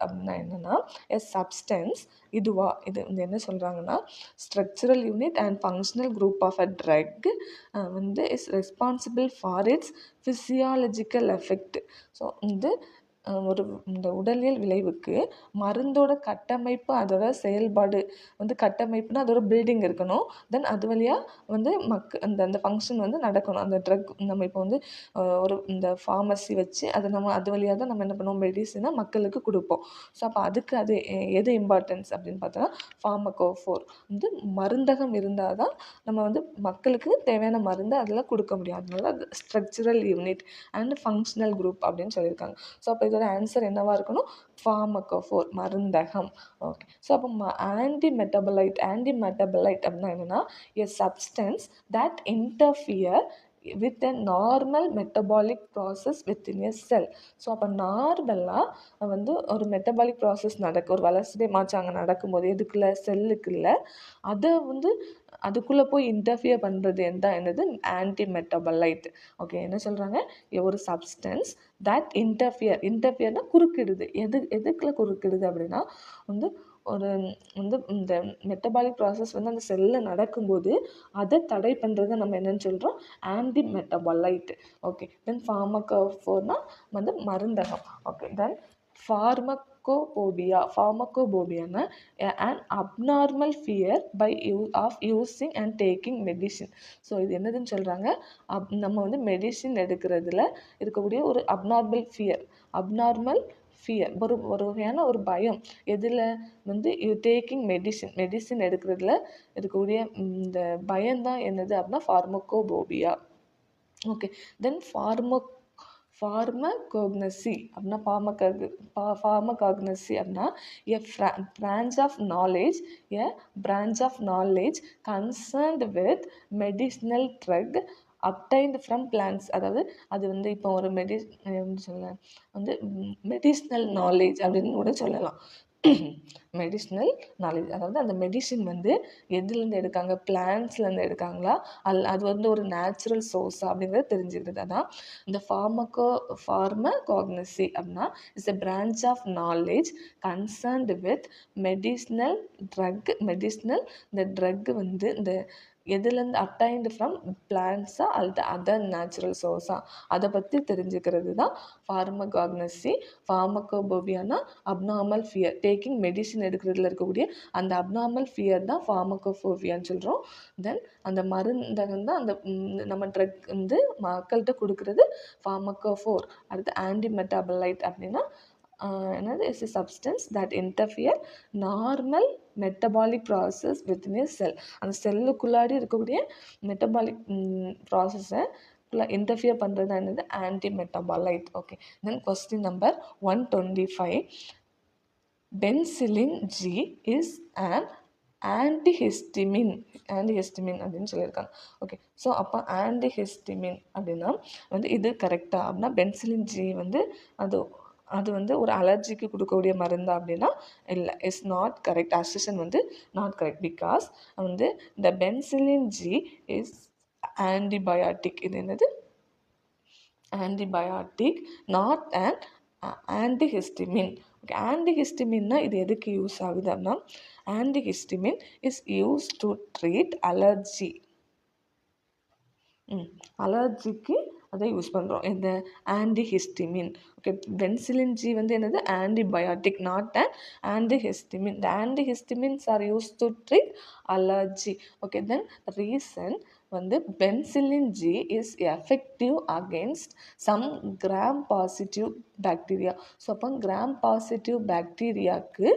அப்படின்னா என்னென்னா எ சப்ஸ்டன்ஸ். இது என்ன சொல்கிறாங்கன்னா, structural unit and functional group of a drug வந்து is responsible for its physiological effect. So இந்த உடலியல் விளைவுக்கு மருந்தோட கட்டமைப்பு, அதோட செயல்பாடு வந்து கட்டமைப்புனா அதோட பில்டிங் இருக்கணும். தென் அது வழியாக வந்து அந்த ஃபங்க்ஷன் வந்து நடக்கணும். அந்த ட்ரக் நம்ம இப்போ வந்து ஒரு இந்த ஃபார்மசி வச்சு நம்ம அது வழியாக தான் நம்ம என்ன பண்ணுவோம்? மெடிசனை மக்களுக்கு கொடுப்போம். ஸோ அப்போ அதுக்கு அது எது இம்பார்ட்டன்ஸ் அப்படின்னு பார்த்தோன்னா, ஃபார்மகோஃபோர் வந்து மருந்தகம் இருந்தால் தான் நம்ம வந்து மக்களுக்கு தேவையான மருந்து அதில் கொடுக்க முடியும். அதனால அது structural unit and functional group அப்படின்னு சொல்லியிருக்காங்க. ஸோ அப்போ இதோட ஆன்சர் என்னவாக இருக்கணும்? ஃபார்மகோஃபோர், மருந்தகம். ஓகே, ஸோ அப்போ ஆன்டி மெட்டபலைட் அப்படின்னா என்னென்னா, எ substance that interfere with a normal metabolic process within a cell. So அப்போ நார்மலாக வந்து ஒரு மெட்டபாலிக் ப்ராசஸ் ஒரு வளர்சிதை மாற்றம் அங்கே நடக்கும்போது எதுக்குள்ள செல்லுக்குள்ள அதை வந்து அதுக்குள்ளே போய் இன்டர்ஃபியர் பண்ணுறது என்னது ஆன்டி மெட்டபாலைட். ஓகே, என்ன சொல்கிறாங்க, ஒரு சப்ஸ்டன்ஸ் தட் இன்டர்ஃபியர்னா குறுக்கிடுது. எதுக்குள்ள குறுக்கிடுது அப்படின்னா வந்து ஒரு வந்து இந்த மெட்டபாலிக் ப்ராசஸ் வந்து அந்த செல்லில் நடக்கும்போது அதை தடை பண்ணுறதை நம்ம என்னன்னு சொல்கிறோம், ஆன்டி மெட்டபாலைட். ஓகே, தென் ஃபார்மகோஃபோர்னா வந்து மருந்தகம். ஓகே, தென் ஃபார்மகோபோபியானா an abnormal fear of using and taking medicine. So இது என்னதுன்னு சொல்கிறாங்க, நம்ம வந்து மெடிசின் எடுக்கிறதுல இருக்கக்கூடிய ஒரு அப்நார்மல் ஃபியர் ஒரு வகையான ஒரு பயம். எதில் வந்து டேக்கிங் மெடிசின் எடுக்கிறதுல இருக்கக்கூடிய இந்த பயம்தான் என்னது அப்படின்னா ஃபார்மகோபோபியா. ஓகே, தென் ஃபார்மகோக்னசி அப்படின்னா ஃபார்மகாக்னசி அப்படின்னா a branch of knowledge concerned with medicinal drug obtained from plants. அதாவது அது வந்து இப்போ ஒரு மெடிசினல் நாலேஜ் அப்படின்னு கூட சொல்லலாம். மெடிசினல் நாலேஜ் அதாவது அந்த மெடிசின் வந்து எதுலேருந்து எடுக்காங்க, பிளான்ட்ஸ்லேருந்து எடுக்காங்களா, அது வந்து ஒரு நேச்சுரல் சோர்ஸா அப்படிங்கிறத தெரிஞ்சுக்கிறது. அதான் இந்த ஃபார்மகாக்னசி அப்படின்னா it's a branch of knowledge concerned with medicinal இந்த ட்ரக் வந்து இந்த எதுலேருந்து அப்டைன்டு ஃப்ரம் பிளான்ட்ஸா அல்லது அதர் நேச்சுரல் சோர்ஸா அதை பற்றி தெரிஞ்சுக்கிறது தான் ஃபார்மகாக்னசி. ஃபார்மகோபோபியானா அப்நார்மல் ஃபியர், டேக்கிங் மெடிசின் எடுக்கிறதுல இருக்கக்கூடிய அந்த அப்நார்மல் ஃபியர் தான் ஃபார்மகோஃபோபியான்னு சொல்கிறோம். தென் அந்த மருந்தகம் தான் அந்த நம்ம ட்ரக் வந்து மக்கள்கிட்ட கொடுக்குறது ஃபார்மகோஃபோர். அடுத்து ஆன்டி மெட்டாபலைட் அப்படின்னா என்னது, is a substance that interfere normal metabolic process within a cell. அந்த செல்லுக்குள்ளாடி இருக்கக்கூடிய மெட்டபாலிக் ப்ராசஸை இன்டர்ஃபியர் பண்ணுறது தான் என்னது, antimetabolite. Okay, then question number 125. Penicillin G is an antihistamine அப்படின்னு சொல்லியிருக்காங்க. ஓகே, ஸோ அப்போ ஆன்டிஹிஸ்டிமின் அப்படின்னா வந்து இது கரெக்டாக அப்படின்னா பென்சிலின் ஜி வந்து அது வந்து ஒரு அலர்ஜிக்கு கொடுக்கக்கூடிய மருந்தா அப்படின்னா இல்லை, இஸ் நாட் கரெக்ட். அசஷன் வந்து நாட் கரெக்ட் பிகாஸ் வந்து இந்த பென்சிலின் ஜி இஸ் ஆன்டிபயாட்டிக். இது என்னது, antibiotic, not and antihistamine. Okay, ஆன்டிஹிஸ்டிமின்னா இது எதுக்கு யூஸ் ஆகுது அப்படின்னா antihistamine is use to treat allergy. அலர்ஜிக்கு அதை யூஸ் பண்ணுறோம், இந்த ஆன்டிஹிஸ்டிமின். ஓகே, பென்சிலின் ஜி வந்து என்னது, antibiotic, not and antihistamine. The antihistamines are use to treat allergy. Okay, then reason வந்து penicillin G is effective against some gram positive bacteria. So அப்போ கிராம் பாசிட்டிவ் பாக்டீரியாவுக்கு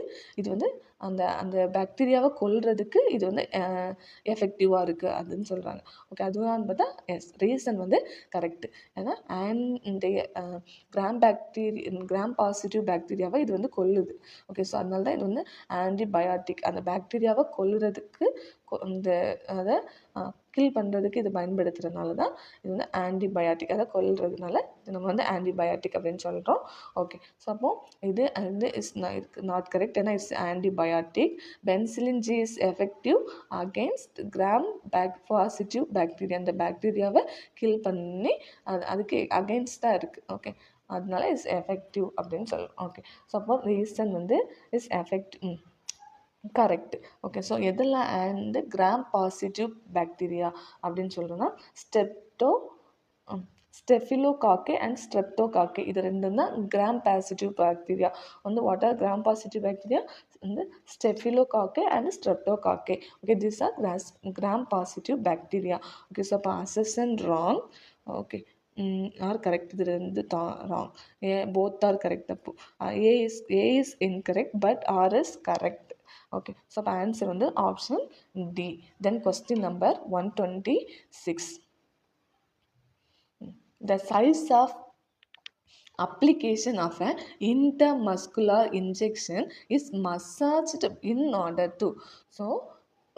இது வந்து அந்த பாக்டீரியாவை கொல்றதுக்கு இது வந்து எஃபெக்டிவாக இருக்குது அப்படின்னு சொல்கிறாங்க. ஓகே, அதுதான் பார்த்தா எஸ், ரீசன் வந்து கரெக்டு. ஏன்னா கிராம் பாசிட்டிவ் பாக்டீரியாவை இது வந்து கொல்லுது. ஓகே, ஸோ அதனால தான் இது வந்து ஆன்டிபயாட்டிக், அந்த பாக்டீரியாவை கொல்லுறதுக்கு இந்த அதை கில் பண்ணுறதுக்கு இது பயன்படுத்துறதுனால தான் இது வந்து ஆன்டிபயாட்டிக், அதை கொல்றதுனால நம்ம வந்து ஆன்டிபயாட்டிக் அப்படின்னு சொல்கிறோம். ஓகே, ஸோ அப்போ இது வந்து இஸ் நாட் கரெக்ட். ஏன்னா it's antibiotic. Penicillin G is effective against gram positive bacteria. அந்த பாக்டீரியாவை கில் பண்ணி அதுக்கு அகெயின்ஸ்டாக இருக்குது. ஓகே, அதனால இஸ் எஃபெக்டிவ் அப்படின்னு சொல்லுவோம். ஓகே, ஸோ அப்போ ரீசன் வந்து is effective correct. Okay, so எதெல்லாம் அண்ட் கிராம் பாசிட்டிவ் பாக்டீரியா அப்படின்னு சொல்கிறோன்னா ஸ்டெஃபிலோகாக்கே அண்ட் ஸ்ட்ரெப்டோகாக்கே, இது ரெண்டும் தான் கிராம் பாசிட்டிவ் பாக்டீரியா. வந்து what are gram positive bacteria வந்து staphylococci and streptococci. Okay, this are gram positive bacteria. Okay, so அப்போ assertion wrong. Okay, R correct, இது ரெண்டு ராங். Both are correct. அப்போ A is incorrect but R is correct. Okay, so அப்போ ஆன்சர் வந்து option D. Then question number 126. The size of application of an intramuscular injection is massaged in order to. So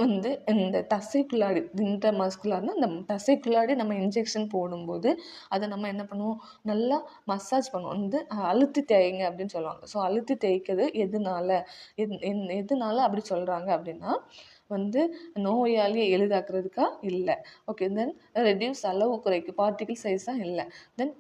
வந்து இந்த தசைக்குள்ளாடி இன்ட்ராமஸ்குலர்னா அந்த தசைக்குள்ளாடி நம்ம இன்ஜெக்ஷன் போடும்போது அதை நம்ம என்ன பண்ணுவோம், நல்லா மசாஜ் பண்ணுவோம். வந்து அழுத்தி தேய்ங்க அப்படின்னு சொல்லுவாங்க. ஸோ அழுத்தி தேய்க்கிறது எதனால அப்படி சொல்கிறாங்க அப்படின்னா வந்து நோயாளியை எளிதாக்குறதுக்கா இல்லை. ஓகே, தென் ரெடியூஸ் அளவு குறைக்கு, பார்ட்டிகிள் சைஸாக இல்லை. தென்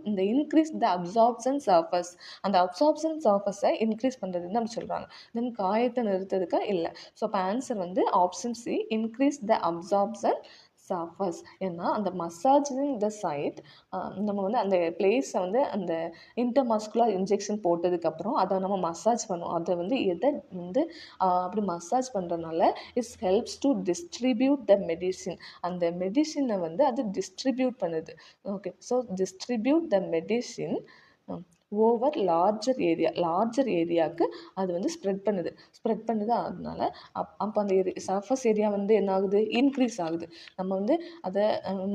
இந்த இன்க்ரீஸ் த அப்சார்ப்ஷன் சர்ஃபஸ், அந்த அப்சார்ப்ஷன் சர்ஃபஸை இன்க்ரீஸ் பண்ணுறதுன்னு அப்படி சொல்கிறாங்க. தென் காயத்தை நிறுத்துறதுக்கா இல்லை. ஸோ அப்போ ஆன்சர் வந்து option C, increase the absorption surface. ஏன்னா அந்த மசாஜிங் த சைட், நம்ம வந்து அந்த பிளேஸை வந்து அந்த இன்டர்மஸ்குலர் இன்ஜெக்ஷன் போட்டதுக்கப்புறம் அதை நம்ம மசாஜ் பண்ணுவோம். அதை வந்து எதை வந்து அப்படி மசாஜ் பண்ணுறதுனால it's helps to distribute the medicine, அந்த மெடிசினை வந்து அது டிஸ்ட்ரிபியூட் பண்ணுது. ஓகே, ஸோ டிஸ்ட்ரிபியூட் த மெடிசின் ஓவர் லார்ஜர் ஏரியாவுக்கு அது வந்து ஸ்ப்ரெட் பண்ணுது. அதனால அப்போ அந்த சர்ஃபஸ் ஏரியா வந்து என்ன ஆகுது, இன்க்ரீஸ் ஆகுது. நம்ம வந்து அதை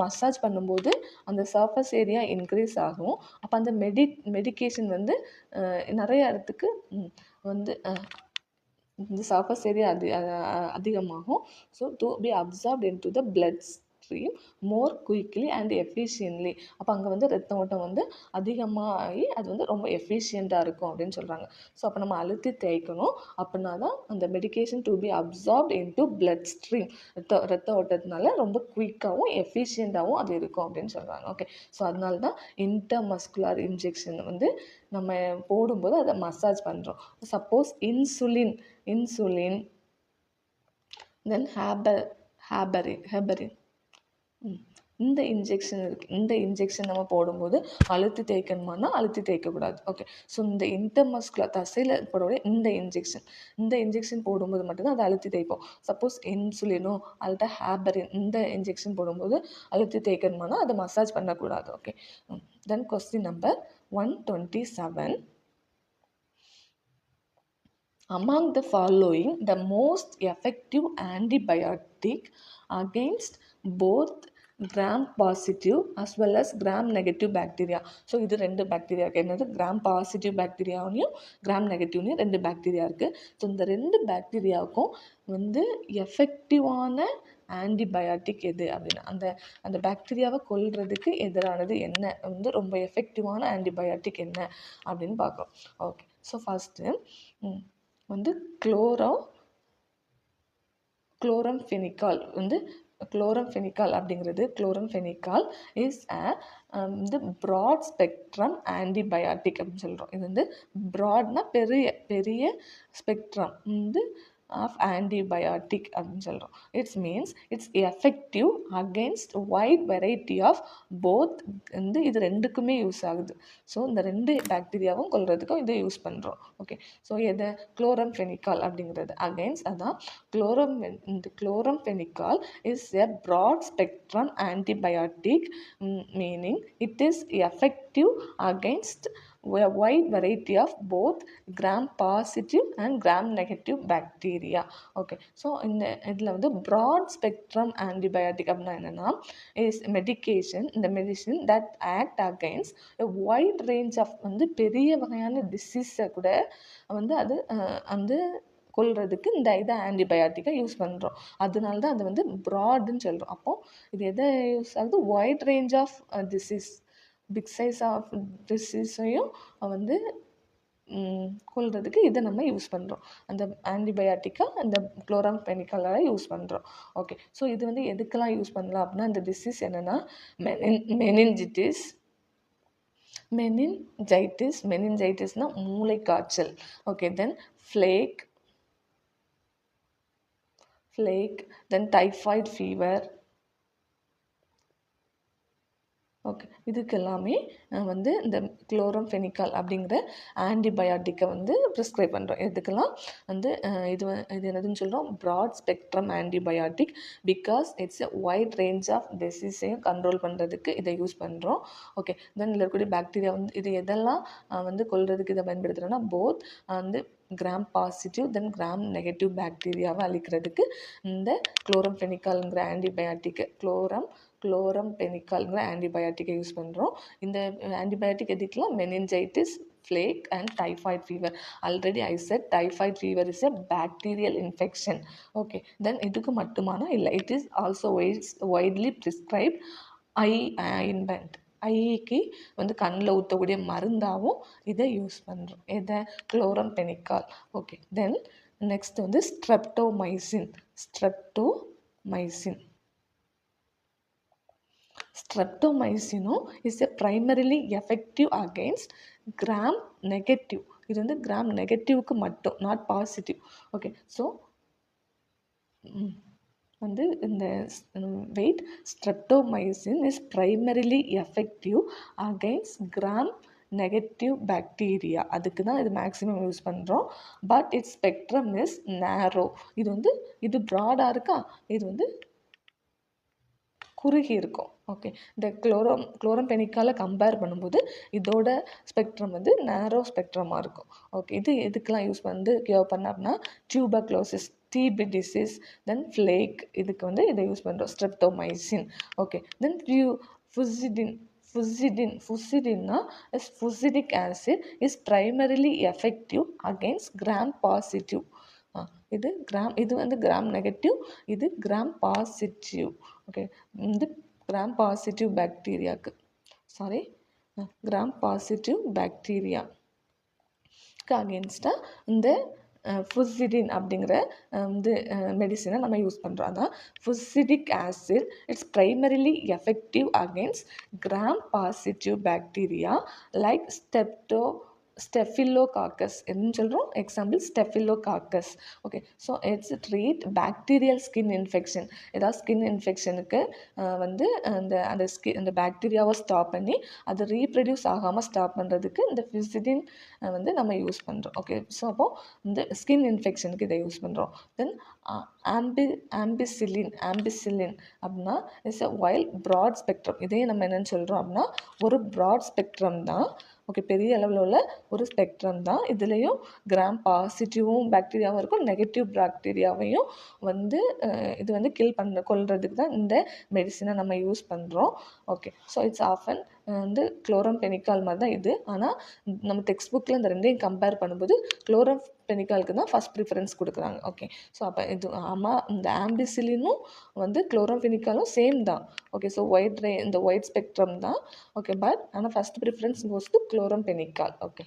மசாஜ் பண்ணும்போது அந்த சர்ஃபஸ் ஏரியா இன்க்ரீஸ் ஆகும். அப்போ அந்த மெடிகேஷன் வந்து நிறைய இடத்துக்கு வந்து இந்த சர்ஃபஸ் ஏரியா அதிகமாகும். So to be absorbed into the blood stream more quickly and efficiently. அப்போ அங்கே வந்து ரத்த ஓட்டம் வந்து அதிகமாகி அது வந்து ரொம்ப எஃபிஷியண்ட்டாக இருக்கும் அப்படின்னு சொல்கிறாங்க. ஸோ அப்போ நம்ம அழுத்தி தேய்க்கணும். அப்படின்னா தான் அந்த medication to be absorbed into blood stream, ரத்த ஓட்டத்தினால ரொம்ப குயிக்காகவும் எஃபிஷியண்ட்டாகவும் அது இருக்கும் அப்படின்னு சொல்கிறாங்க. ஓகே, ஸோ அதனால தான் இன்டர்மஸ்குலர் இன்ஜெக்ஷன் வந்து நம்ம போடும்போது அதை மசாஜ் பண்ணுறோம். சப்போஸ் இன்சுலின் தென் ஹேபரின் இந்த இன்ஜெக்ஷன் இருக்குது. இந்த இன்ஜெக்ஷன் நம்ம போடும்போது அழுத்தி தேய்க்கணுமானா அழுத்தி தேய்க்கக்கூடாது. ஓகே, ஸோ இந்த இன்டர்மஸ்குலர் தசையில் போடக்கூடிய இந்த இன்ஜெக்ஷன் போடும்போது மட்டும்தான் அதை அழுத்தி தேய்ப்போம். சப்போஸ் இன்சுலினோ அல்லது ஹேபரின் இந்த இன்ஜெக்ஷன் போடும்போது அழுத்தி தேய்க்கணுமானா அதை மசாஜ் பண்ணக்கூடாது. Okay, then question number 127. Among the following, the most effective antibiotic against both gram positive as well as gram negative bacteria. So இது ரெண்டு பாக்டீரியா இருக்குது. என்னது, கிராம் பாசிட்டிவ் பாக்டீரியாவையும் கிராம் நெகட்டிவ்லையும் ரெண்டு பாக்டீரியா இருக்குது. ஸோ இந்த ரெண்டு பாக்டீரியாவுக்கும் வந்து எஃபெக்டிவான ஆன்டிபயாட்டிக் எது அப்படின்னா அந்த பாக்டீரியாவை கொல்றதுக்கு எதிரானது என்ன, வந்து ரொம்ப எஃபெக்டிவான ஆன்டிபயாட்டிக் என்ன அப்படின்னு பார்க்குறோம். ஓகே, ஸோ ஃபஸ்ட்டு வந்து குளோரம்ஃபெனிகால் வந்து குளோரம்ஃபெனிகால் அப்படிங்கிறது குளோரம்ஃபெனிகால் இஸ் இந்த ப்ராட் ஸ்பெக்ட்ரம் ஆன்டிபயாட்டிக் அப்படின்னு சொல்கிறோம். இது வந்து ப்ராட்னா பெரிய ஸ்பெக்ட்ரம் வந்து ஆஃப் ஆன்டிபயாட்டிக் அப்படின்னு சொல்கிறோம். It's means it's effective against wide variety of both. வந்து இது ரெண்டுக்குமே யூஸ் ஆகுது. ஸோ இந்த ரெண்டு பாக்டீரியாவும் கொல்றதுக்கும் இதை யூஸ் பண்ணுறோம். ஓகே, ஸோ எதை, குளோரம்ஃபெனிகால் அப்படிங்கிறது அகெயின்ஸ்ட் அதான் chloramphenicol is a broad spectrum antibiotic, meaning it is effective against a wide variety of both gram positive and gram negative bacteria. Okay, so இதில் வந்து broad spectrum antibiotic அப்படின்னா என்னென்னா is medication, இந்த medicine that act against a wide range of வந்து பெரிய வகையான டிசீஸை கூட வந்து அது வந்து கொல்றதுக்கு இதை ஆன்டிபயாட்டிக்கை யூஸ் பண்ணுறோம். அதனால தான் அது வந்து ப்ராடுன்னு சொல்கிறோம். அப்போது இது எதை யூஸ் ஆகுது, wide range of disease, big size of டிசீஸையும் வந்து கொல்றதுக்கு இதை நம்ம யூஸ் பண்ணுறோம். அந்த ஆன்டிபயாட்டிக்காக அந்த குளோரம்ஃபெனிகாலை யூஸ் பண்ணுறோம். ஓகே, ஸோ இது வந்து எதுக்கெல்லாம் யூஸ் பண்ணலாம் அப்படின்னா, இந்த டிசீஸ் என்னென்னா மெனின்ஜைட்டிஸ்னால் மூளைக்காய்ச்சல். Okay, then plague, then typhoid fever. Okay, இதுக்கு எல்லாமே வந்து இந்த குளோரம்ஃபெனிகால் அப்படிங்கிற ஆன்டிபயாட்டிக்கை வந்து ப்ரிஸ்கிரைப் பண்ணுறோம். இதுக்கெல்லாம் வந்து இது என்னதுன்னு சொல்கிறோம், broad spectrum antibiotic, because it's a wide range of டிசீஸையும் கண்ட்ரோல் பண்ணுறதுக்கு இதை யூஸ் பண்ணுறோம். ஓகே, தென் இதில் இருக்கக்கூடிய பாக்டீரியா வந்து இது எதெல்லாம் வந்து கொல்றதுக்கு இதை பயன்படுத்துகிறோன்னா, போத் வந்து gram positive then gram negative பாக்டீரியாவை அழிக்கிறதுக்கு இந்த குளோரம்ஃபெனிகால்ங்கிற ஆன்டிபயாட்டிக்கு குளோரம்ஃபெனிகால்ங்கிற ஆன்டிபயாட்டிக்கை யூஸ் பண்ணுறோம். இந்த ஆன்டிபயாட்டிக் எதுக்கெல்லாம், மெனின்ஜைட்டிஸ், flake and typhoid fever. Already I said typhoid fever is a bacterial infection. Okay, then இதுக்கு மட்டுமானா இல்லை, it is also widely prescribed eye ointment. ஐக்கு வந்து கண்ணில் ஊற்றக்கூடிய மருந்தாகவும் இதை யூஸ் பண்ணுறோம். இதை குளோரம்பெனிகால். ஓகே, தென் நெக்ஸ்ட் வந்து ஸ்ட்ரெப்டோமைசின். ஸ்ட்ரெப்டோமைசினும் is a primarily effective against gram negative. இது வந்து கிராம் நெகட்டிவ்க்கு மட்டும், நாட் பாசிட்டிவ். ஓகே, ஸோ வந்து இந்த wait streptomycin is primarily effective against gram negative bacteria. அதுக்கு தான் இது மேக்ஸிமம் யூஸ் பண்ணுறோம். But it's spectrum is narrow. இது வந்து இது ப்ராடாக இருக்கா, இது வந்து குறுகி இருக்கும். ஓகே, இந்த குளோரம்பெனிக்கால கம்பேர் பண்ணும்போது இதோட ஸ்பெக்ட்ரம் வந்து நேரோ ஸ்பெக்ட்ரமாக இருக்கும். ஓகே, இது எதுக்கெலாம் யூஸ் வந்து கியூர் பண்ண அப்படின்னா tuberculosis, TB disease, then plague, இதுக்கு வந்து இதை யூஸ் பண்ணுறோம், ஸ்ட்ரெப்டோமைசின். ஓகே, தென் ஃபுசிடின்னா is fusidic acid is primarily effective against gram positive. இது வந்து கிராம் நெகட்டிவ், இது கிராம் பாசிட்டிவ். ஓகே, இந்த கிராம் பாசிட்டிவ் பாக்டீரியாவுக்கு கிராம் பாசிட்டிவ் பாக்டீரியாவுக்கு அகேன்ஸ்டாக இந்த ஃபுசிடின் அப்படிங்கிற வந்து மெடிசினை நம்ம யூஸ் பண்ணுறோம். அதான் fusidic acid it's primarily effective against gram positive bacteria like staphylococcus என்ன சொல்கிறோம், example staphylococcus. Okay, so it's treat bacterial skin infection. ஏதாவது ஸ்கின் இன்ஃபெக்ஷனுக்கு வந்து அந்த பாக்டீரியாவை ஸ்டாப் பண்ணி அது ரீப்ரொடியூஸ் ஆகாமல் ஸ்டாப் பண்ணுறதுக்கு இந்த ஃபிசிடின் வந்து நம்ம யூஸ் பண்ணுறோம். ஓகே, ஸோ அப்போது இந்த ஸ்கின் இன்ஃபெக்ஷனுக்கு இதை யூஸ் பண்ணுறோம். தென் ஆம்பிசிலின் அப்படின்னா it's a wild broad spectrum. இதே நம்ம என்னென்னு சொல்கிறோம் அப்படின்னா ஒரு ப்ராட் ஸ்பெக்ட்ரம் தான். ஓகே, பெரிய அளவில் உள்ள ஒரு ஸ்பெக்ட்ரம் தான். இதுலேயும் கிராம் பாசிட்டிவும் பாக்டீரியாவும் இருக்கும், நெகட்டிவ் பாக்டீரியாவையும் வந்து இது வந்து கொல்றதுக்கு தான் இந்த மெடிசினை நம்ம யூஸ் பண்ணுறோம். ஓகே, ஸோ இட்ஸ் ஆஃபன் வந்து குளோரம்பெனிகால் மாதிரி தான் இது. ஆனால் நம்ம டெக்ஸ்ட் புக்கில் இந்த ரெண்டையும் கம்பேர் பண்ணும்போது குளோரம்பெனிகாலுக்கு தான் ஃபஸ்ட் ப்ரிஃபரன்ஸ் கொடுக்குறாங்க. ஓகே, ஸோ அப்போ இது இந்த ஆம்பிசிலினும் வந்து குளோரம்பெனிகாலும் சேம் தான். ஓகே, ஸோ இந்த ஒயிட் ஸ்பெக்ட்ரம் தான். ஓகே, பட் ஆனால் first preference goes to chloramphenicol. Okay,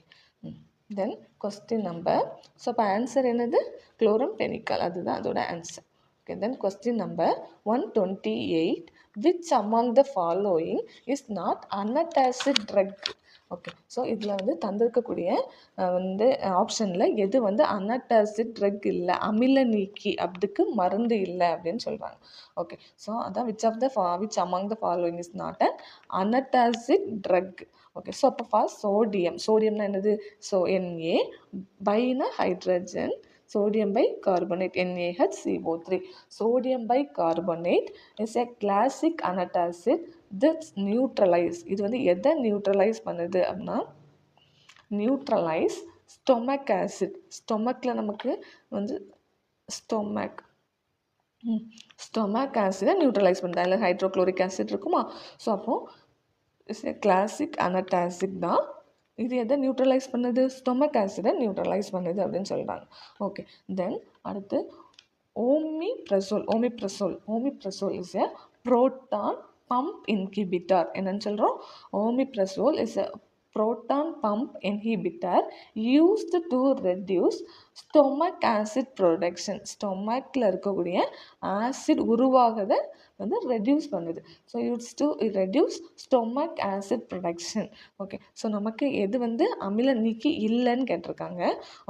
then question number. So அப்போ ஆன்சர் என்னது, குளோரம்பெனிகால், அதுதான் அதோட answer. Okay, then question number 128. Which among the following is not unattached drug? Okay, so இதில் வந்து தந்திருக்கக்கூடிய வந்து ஆப்ஷனில் எது வந்து அன்அட்டாச்ட் ட்ரக் இல்லை, அமில நீக்கி அதுக்கு மருந்து இல்லை அப்படின்னு சொல்கிறாங்க. ஓகே, ஸோ அதான் which among the following is not an unattached drug. Okay, so அப்போ ஃபர்ஸ்ட் சோடியம்னா என்னது, ஸோ Na பைனா hydrogen, sodium bicarbonate NaHCO3. Sodium bicarbonate is a classic antacid that's neutralized. இது வந்து எதை நியூட்ரலைஸ் பண்ணுது அப்படின்னா நியூட்ரலைஸ் ஸ்டொமக் ஆசிட். ஸ்டொமக்கில் நமக்கு வந்து ஸ்டொமக் ஆசிடை நியூட்ரலைஸ் பண்ணுது. அதில் ஹைட்ரோக்ளோரிக் ஆசிட் இருக்குமா, ஸோ அப்போது இட்ஸ் ஏ கிளாசிக் அனட்டாசிட் தான். இது எதை நியூட்ரலைஸ் பண்ணுது, ஸ்டொமக் ஆசிடை நியூட்ரலைஸ் பண்ணுது அப்படின்னு சொல்கிறாங்க. ஓகே, தென் அடுத்து omeprazole is a proton pump inhibitor. என்னன்னு சொல்கிறோம், omeprazole is a proton pump inhibitor used to reduce stomach acid production. ஸ்டொமக்கில் இருக்கக்கூடிய ஆசிட் உருவாகதை வந்து ரெடியூஸ் பண்ணுது. So it's to reduce stomach acid production. Okay, so நமக்கு எது வந்து அமில நீக்கி இல்லைன்னு கேட்டிருக்காங்க.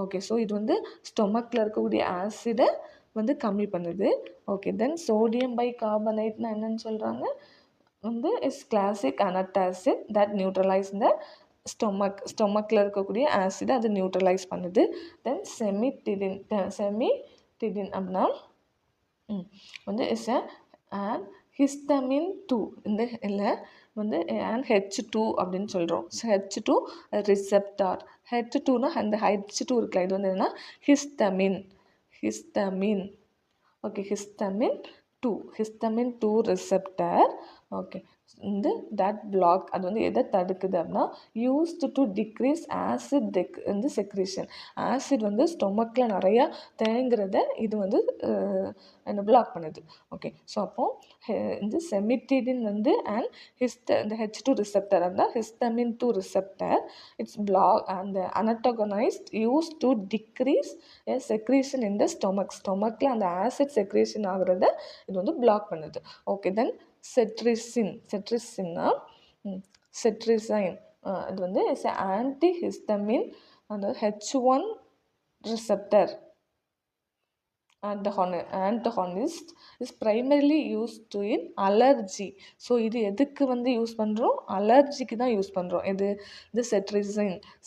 ஓகே, ஸோ இது வந்து ஸ்டொமக்கில் இருக்கக்கூடிய ஆசிடை வந்து கம்மி பண்ணுது. ஓகே, தென் சோடியம் பைகார்பனேட்னா என்னன்னு சொல்கிறாங்க வந்து இஸ் கிளாசிக் அனட்டாசிட் தட் நியூட்ரலைஸ் த ஸ்டொமக்கில் இருக்கக்கூடிய ஆசிடை அது நியூட்ரலைஸ் பண்ணுது. தென் செமிடிடின் அப்படின்னா வந்து இஸ் அண்ட் ஹிஸ்டமின் 2. இந்த இல்லை வந்து அண்ட் H2 அப்படின்னு சொல்கிறோம். H2 receptor. H2னா அந்த H2 இருக்குல்ல, இது வந்து என்னென்னா histamine. Okay, histamine 2 receptor. Okay, வந்து தட் பிளாக் அது வந்து எதை தடுக்குது அப்படின்னா யூஸ்டு டு டிக்ரீஸ் ஆசிட் வந்து செக்ரேஷன். ஆசிட் வந்து ஸ்டொமக்கில் நிறையா தேங்குறத இது வந்து என்ன பிளாக் பண்ணுது. ஓகே, ஸோ அப்போது இந்த செமிட்டிடின் வந்து அண்ட் இந்த H2 ரிசெப்டர் அந்த ஹிஸ்டமின் 2 ரிசெப்டர் இட்ஸ் பிளாக் அந்த அனட்டகனைஸ்ட் யூஸ் டு டிக்ரீஸ் செக்ரேஷன் இன் த ஸ்டொமக்கில் அந்த ஆசிட் செக்ரேஷன் ஆகுறத இது வந்து பிளாக் பண்ணுது. ஓகே, தென் செட்ரிசின்னா செட்ரிசைன் இது வந்து இஸ் ஆன்டிஹிஸ்டமின் அந்த H1 receptor antagonist is primarily used in allergy. So இது எதுக்கு வந்து யூஸ் பண்ணுறோம்? அலர்ஜிக்கு தான் யூஸ் பண்ணுறோம். இது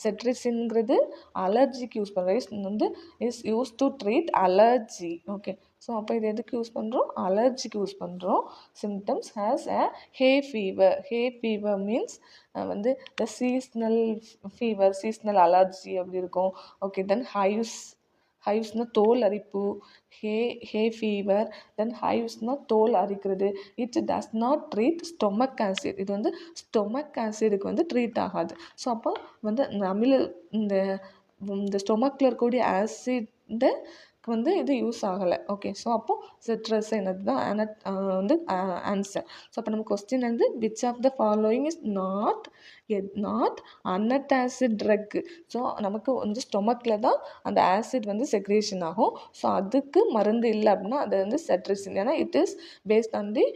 செட்ரிசின்ங்கிறது அலர்ஜிக்கு யூஸ் பண்ணுறோம். வந்து is use to treat allergy. Okay, so அப்போ இது எதுக்கு யூஸ் பண்ணுறோம்? அலர்ஜிக்கு யூஸ் பண்ணுறோம். Symptoms has hey fever means வந்து த சீஸ்னல் ஃபீவர், சீஸ்னல் அலர்ஜி அப்படி இருக்கும். ஓகே, தென் ஹைவ்ஸ்னால் தோல் அரிப்பு, ஹே ஃபீவர், தென் ஹைவ்ஸ்னால் தோல் அரிக்கிறது. It does not treat stomach acid. இது வந்து ஸ்டொமக் ஆசிடுக்கு வந்து ட்ரீட் ஆகாது. ஸோ அப்போ வந்து இந்த ஸ்டொமக்கில் இருக்கக்கூடிய ஆசிட்டை வந்து இது யூஸ் ஆகலை. ஓகே, ஸோ அப்போது செட்ரிசைன் அதுதான் வந்து ஆன்சர். ஸோ அப்போ நம்ம கொஸ்டின் வந்து which of the following is not an antacid drug. So நமக்கு வந்து ஸ்டொமக்கில் தான் அந்த ஆசிட் வந்து செக்ரேஷன் ஆகும். ஸோ அதுக்கு மருந்து இல்லை அப்படின்னா அது வந்து செட்ரிசின். ஏன்னா it is based on the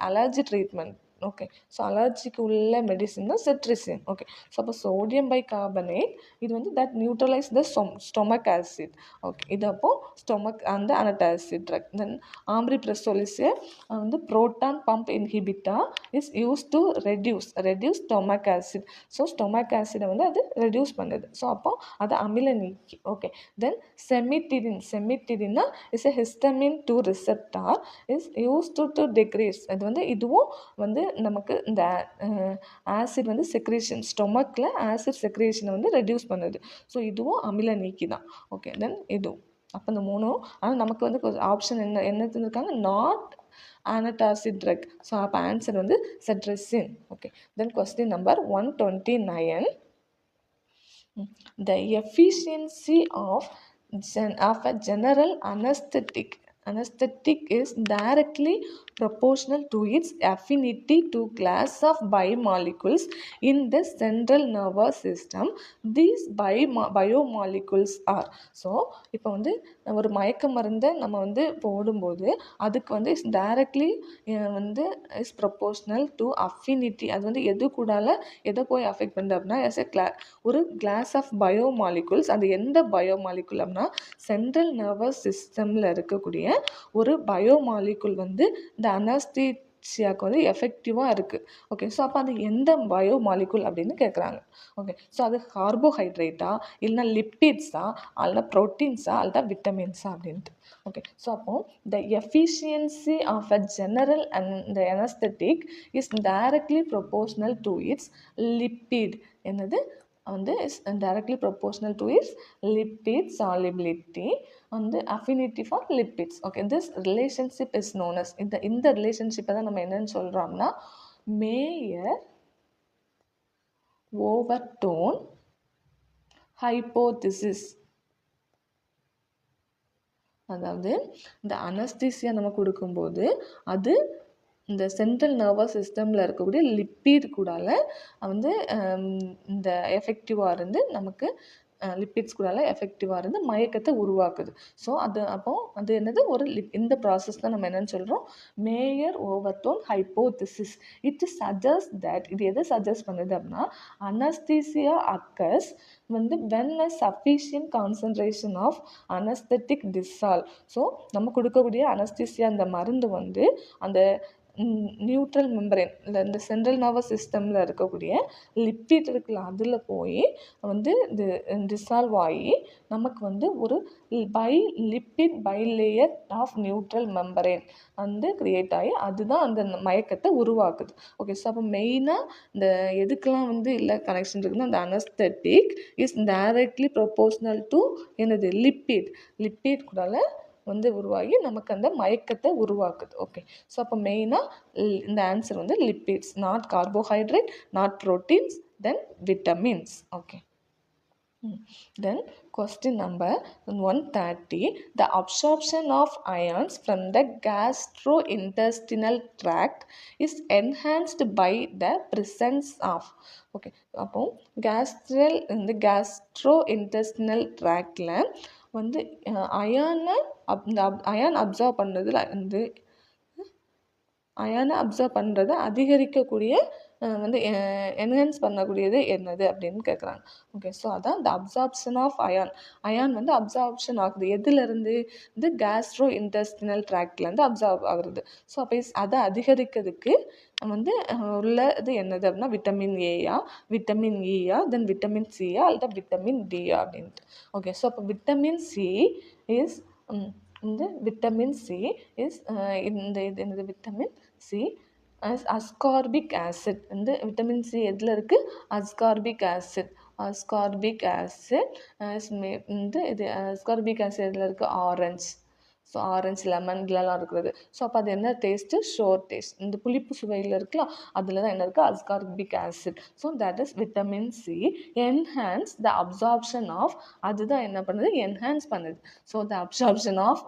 allergy treatment. Okay, so அலர்ஜிக்கு உள்ள மெடிசின் தான் செட்ரிசின். ஓகே, ஸோ அப்போ சோடியம் பைகார்பனேட் இது வந்து that neutralise the stomach acid. Okay, இது அப்போது ஸ்டொமக் அந்த அனட்டாசிட் ட்ரக். தென் ஆம்பிப்ரசோல் வந்து proton pump inhibitor is use to reduce stomach acid. So stomach ஆசிடை வந்து அது ரெடியூஸ் பண்ணுது. ஸோ அப்போது அது அமில நீக்கி. ஓகே, தென் செமிட்டிடின்னா is a histamine 2 receptor is use to decrease. அது வந்து இதுவும் வந்து நமக்கு இந்த ஆசிட் வந்து செக்ரேஷன் ஸ்டொமக்கில் ஆசிட் செக்ரேஷனை வந்து ரெடியூஸ் பண்ணுது. ஸோ இதுவும் அமில நீக்கி தான். ஓகே, தென் இதுவும் அப்போ இந்த மூணும். ஆனால் நமக்கு வந்து ஆப்ஷன் என்ன தந்திருக்காங்க? Not antacid drug. ஸோ அப்போ ஆன்சர் வந்து cetirizine. Okay, then question number 129. The efficiency of a general anesthetic is directly proportional to its affinity to class of biomolecules in the central nervous system. These biomolecules are. So இப்போ வந்து ஒரு மயக்க மருந்தை நம்ம வந்து போடும்போது அதுக்கு வந்து இஸ் டைரக்ட்லி வந்து இஸ் ப்ரொபோஷ்னல் டு அஃபினிட்டி. அது வந்து எது கூடால எதை போய் அஃபெக்ட் பண்ணுது அப்படின்னா ஒரு கிளாஸ் ஆஃப் பயோமாலிகுல்ஸ். அது எந்த பயோமாலிகுல் அப்படின்னா சென்ட்ரல் நர்வஸ் சிஸ்டமில் இருக்கக்கூடிய ஒரு பயோமாலிகுல் வந்து இந்த அனஸ்தீசியாவுக்கு வந்து எஃபெக்டிவாக இருக்குது. ஓகே, ஸோ அப்போ அது எந்த பயோமாலிகுல் அப்படின்னு கேட்குறாங்க. ஓகே, ஸோ அது கார்போஹைட்ரேட்டா இல்லைனா லிப்பிட்ஸா அல்லனா ப்ரோட்டீன்ஸா அல்லனா விட்டமின்ஸா அப்படின்ட்டு. ஓகே, ஸோ அப்போது the efficiency of a general and anaesthetic is directly proportional to its lipid. என்னது வந்து is directly proportional to its lipid solubility வந்து affinity for lipids. Okay, this relationship is known as இந்த ரிலேஷன்ஷிப்பை தான் நம்ம என்னன்னு சொல்கிறோம்னா மேயர் ஓவர்டோன் ஹைப்போதிசிஸ். அதாவது இந்த அனஸ்தீசியா நம்ம கொடுக்கும்போது அது இந்த சென்ட்ரல் நர்வஸ் சிஸ்டமில் இருக்கக்கூடிய லிப்பிட் கூடால வந்து இந்த எஃபெக்டிவாக இருந்து நமக்கு லிப்பிட்ஸ் கூடால எஃபெக்டிவாக இருந்து மயக்கத்தை உருவாக்குது. ஸோ அது என்னது ஒரு இந்த ப்ராசஸ் தான் நம்ம என்னென்னு சொல்கிறோம் Meyer Overton hypothesis. It suggest that இது எதை சஜஸ்ட் பண்ணுது அப்படின்னா அனஸ்தீசியா அக்கர்ஸ் வந்து when a sufficient concentration of anaesthetic dissolve. So நம்ம கொடுக்கக்கூடிய அனஸ்தீசியா அந்த மருந்து வந்து அந்த நியூட்ரல் மெம்பரேன் இந்த சென்ட்ரல் நர்வஸ் சிஸ்டமில் இருக்கக்கூடிய லிப்பிட் இருக்குல்ல அதில் போய் வந்து இது டிசால்வ் ஆகி நமக்கு வந்து ஒரு lipid bilayer of neutral membrane வந்து க்ரியேட் ஆகி அதுதான் அந்த மயக்கத்தை உருவாக்குது. ஓகே, ஸோ அப்போ மெயினாக இந்த எதுக்கெல்லாம் வந்து இல்லை கனெக்ஷன் இருக்குன்னா அந்த anaesthetic is directly proportional to என்னது லிப்பிட் கூடால வந்து உருவாகி நமக்கு அந்த மயக்கத்தை உருவாக்குது. ஓகே, ஸோ அப்போ மெயினாக இந்த ஆன்சர் வந்து lipids, not carbohydrate, not proteins, then vitamins. Okay. Then question number 130, the absorption of ions from the gastrointestinal tract is enhanced by the presence of. Okay, அப்போ இந்த gastrointestinal tractல வந்து அயானை அயான் அப்சார்ப் பண்ணுறதுல வந்து அயானை அப்சார்ப் பண்ணுறதை அதிகரிக்கக்கூடிய வந்து என்ஹான்ஸ் பண்ணக்கூடியது என்னது அப்படின்னு கேட்குறாங்க. ஓகே, ஸோ அதான் இந்த அப்சார்ப்ஷன் ஆஃப் அயான் வந்து அப்சார்ப்ஷன் ஆகுது எதுலேருந்து, இந்த கேஸ்ட்ரோ இன்டெஸ்டினல் ட்ராக்ட்லேருந்து அப்சார்ப் ஆகுறது. ஸோ அப்போ அதை அதிகரிக்கிறதுக்கு வந்து உள்ளது என்னது அப்படின்னா விட்டமின் ஏயா, விட்டமின் இயா, தென் விட்டமின் சியா அல்லது விட்டமின் டியா அப்படின்ட்டு. ஓகே, ஸோ அப்போ விட்டமின் சி இஸ் இந்த விட்டமின் சி இஸ் இந்த இது என்னது விட்டமின் சி அஸ்கார்பிக் ஆசிட். இந்த விட்டமின் சி எதில் இருக்குது, அஸ்கார்பிக் ஆசிட். அஸ்கார்பிக் ஆசிட் இந்த இது அஸ்கார்பிக் ஆசிட் எதில் இருக்குது, ஆரஞ்ச். ஸோ ஆரஞ்ச், லெமன் இதெல்லாம் இருக்கிறது. ஸோ அப்போ அது என்ன டேஸ்ட்டு, ஷோர் டேஸ்ட். இந்த புளிப்பு சுவையில் இருக்குல்ல அதில் தான் என்ன இருக்குது, ascorbic acid. So that is vitamin C enhance the absorption of, அதுதான் என்ன பண்ணுது, என்ஹான்ஸ் பண்ணுது. So the absorption of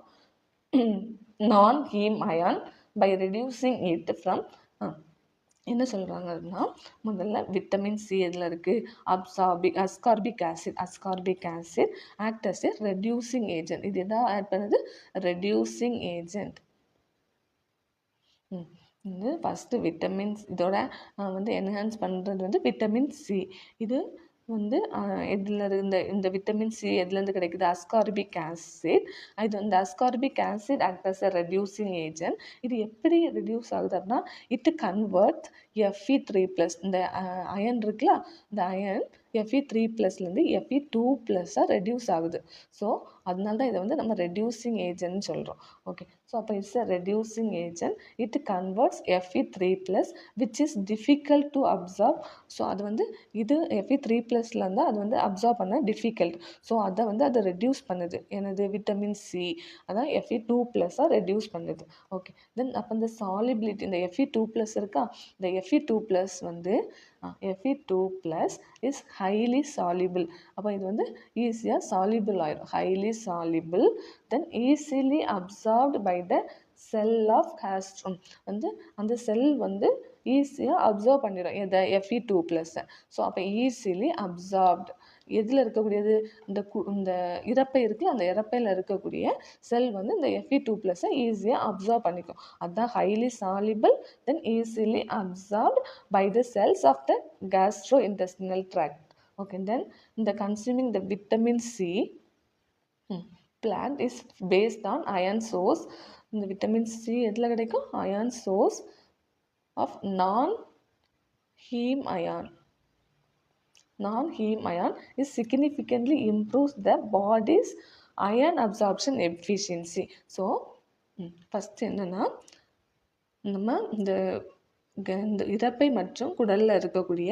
non-heme ion by reducing it from என்ன சொல்கிறாங்க அப்படின்னா, முதல்ல விட்டமின் சி எதில் இருக்குது, ascorbic acid act as a reducing agent. இது எதாவது ஆட் பண்ணுது, ரெடியூசிங் ஏஜென்ட். இது ஃபஸ்ட்டு விட்டமின்ஸ் இதோட வந்து என்ஹான்ஸ் பண்ணுறது வந்து விட்டமின் சி. இது வந்து இதில் இந்த விட்டமின் சி எதுலேருந்து கிடைக்குது, அஸ்கார்பிக் ஆசிட். இது வந்து ascorbic acid act as a reducing agent. இது எப்படி ரெடியூஸ் ஆகுது அப்படின்னா, இட் கன்வெர்ட் Fe3+, இந்த அயன் இருக்குல்ல, இந்த அயன் Fe3+லேருந்து Fe2+ ரெடியூஸ் ஆகுது. ஸோ அதனால தான் இதை வந்து நம்ம ரெடியூசிங் ஏஜென்ட்னு சொல்கிறோம். ஓகே, ஸோ அப்போ it's a reducing agent. It converts Fe3+ which is difficult to absorb. So அது வந்து இது Fe3+லேருந்து அது வந்து அப்சார்ப் பண்ண டிஃபிகல்ட். ஸோ அதை வந்து அதை ரெடியூஸ் பண்ணுது எனது விட்டமின் சி, அதான் Fe2+ ரெடியூஸ் பண்ணுது. ஓகே, தென் அப்போ இந்த சாலிபிலிட்டி, இந்த Fe2+ இருக்கா, இந்த Fe2+ வந்து Fe2+ இஸ் ஹைலி சாலிபிள். அப்போ இது வந்து ஈஸியாக சாலிபிள் ஆயிடும், highly soluble. Then easily absorbed by the cell of காஸ்ட்ரம். வந்து அந்த செல் வந்து ஈஸியாக அப்சர்வ் பண்ணிடும் எதை, Fe2+. ஸோ அப்போ ஈஸிலி அப்சார்ப்டு எதில் இருக்கக்கூடியது, இந்த இறப்பை இருக்குல்ல, அந்த இறப்பையில் இருக்கக்கூடிய செல் வந்து இந்த Fe2+ ஈஸியாக அப்சார்ப் பண்ணிக்கும். அதுதான் highly soluble, then easily absorbed by the cells of the gastrointestinal tract. Okay, then the consuming the vitamin C plant is based on iron source. இந்த விட்டமின் சி எதில் கிடைக்கும், ion source of non-heme ion. Non-heme ion is significantly improves the body's iron absorption efficiency. So first என்னன்னா, நம்ம இந்த இறப்பை மற்றும் குடலில் இருக்கக்கூடிய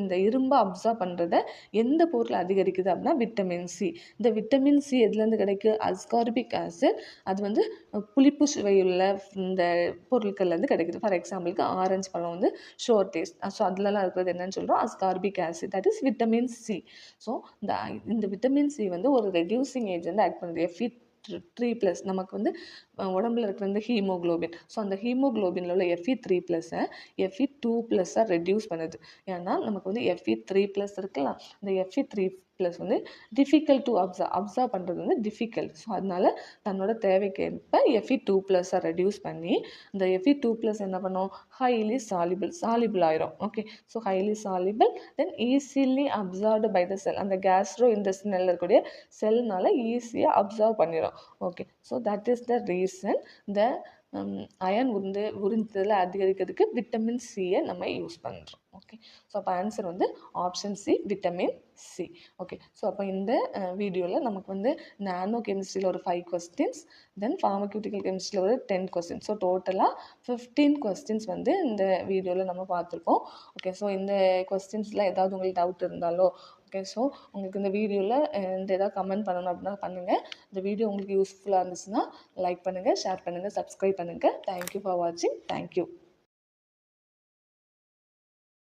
இந்த இரும்பை அப்சார்ப் பண்ணுறதை எந்த பொருள் அதிகரிக்குது அப்படின்னா விட்டமின் சி. இந்த விட்டமின் சி எதுலேருந்து கிடைக்குது, அஸ்கார்பிக் ஆசிட். அது வந்து புளிப்பு சுவையுள்ள இந்த பொருட்கள்லேருந்து கிடைக்குது. ஃபார் எக்ஸாம்பிளுக்கு ஆரஞ்சு பழம் வந்து ஷோர் டேஸ்ட். ஸோ அதிலலாம் இருக்கிறது என்னன்னு சொல்கிறோம், ascorbic acid, that is vitamin C. So இந்த விட்டமின் சி வந்து ஒரு ரெடியூசிங் ஏஜென்ட் ஆக்ட் பண்ணுது. Fe3+ நமக்கு வந்து உடம்புல இருக்கிற இந்த ஹீமோக்ளோபின். ஸோ அந்த ஹீமோக்ளோபினில் உள்ள Fe3+-ஐ Fe2+ ரெடியூஸ் பண்ணுது. ஏன்னா நமக்கு வந்து Fe3+ இருக்கலாம், இந்த Fe3+ வந்து டிஃபிகல்ட் டு அப்சார்ப் பண்ணுறது வந்து டிஃபிகல்ட். ஸோ அதனால தன்னோட தேவைக்கேற்ப Fe2+ ரெடியூஸ் பண்ணி இந்த Fe2+ என்ன பண்ணும், ஹைலி சாலிபிள் ஆயிரும். Okay, so highly soluble, then easily absorbed by the cell. அந்த கேஸ்ட்ரோ இன்டெஸ்டினல் இருக்கக்கூடிய செல்னால ஈஸியாக அப்சார்ப் பண்ணிடும். Okay, so that is the reason இந்த அயன் உறிஞ்சுதலை அதிகரிக்கிறதுக்கு விட்டமின் சியை நம்ம யூஸ் பண்ணுறோம். ஓகே, ஸோ அப்போ ஆன்சர் வந்து option C, vitamin C. Okay, so அப்போ இந்த வீடியோவில் நமக்கு வந்து நானோ கெமிஸ்ட்ரியில் ஒரு 5 கொஸ்டின்ஸ், தென் ஃபார்மக்யூட்டிக்கல் கெமிஸ்ட்ரியில் ஒரு 10 கொஸ்டின்ஸ். ஸோ டோட்டலாக 15 கொஸ்டின்ஸ் வந்து இந்த வீடியோவில் நம்ம பார்த்துருக்கோம். ஓகே, ஸோ இந்த கொஸ்டின்ஸில் ஏதாவது உங்களுக்கு டவுட் இருந்தாலோ, ஓகே. ஸோ உங்களுக்கு இந்த வீடியோவில் இந்த ஏதாவது கமெண்ட் பண்ணணும் அப்படின்னா பண்ணுங்கள். இந்த வீடியோ உங்களுக்கு யூஸ்ஃபுல்லாக இருந்துச்சுன்னா லைக் பண்ணுங்கள், ஷேர் பண்ணுங்கள், சப்ஸ்கிரைப் பண்ணுங்கள். தேங்க்யூ ஃபார் வாட்சிங். தேங்க்யூ.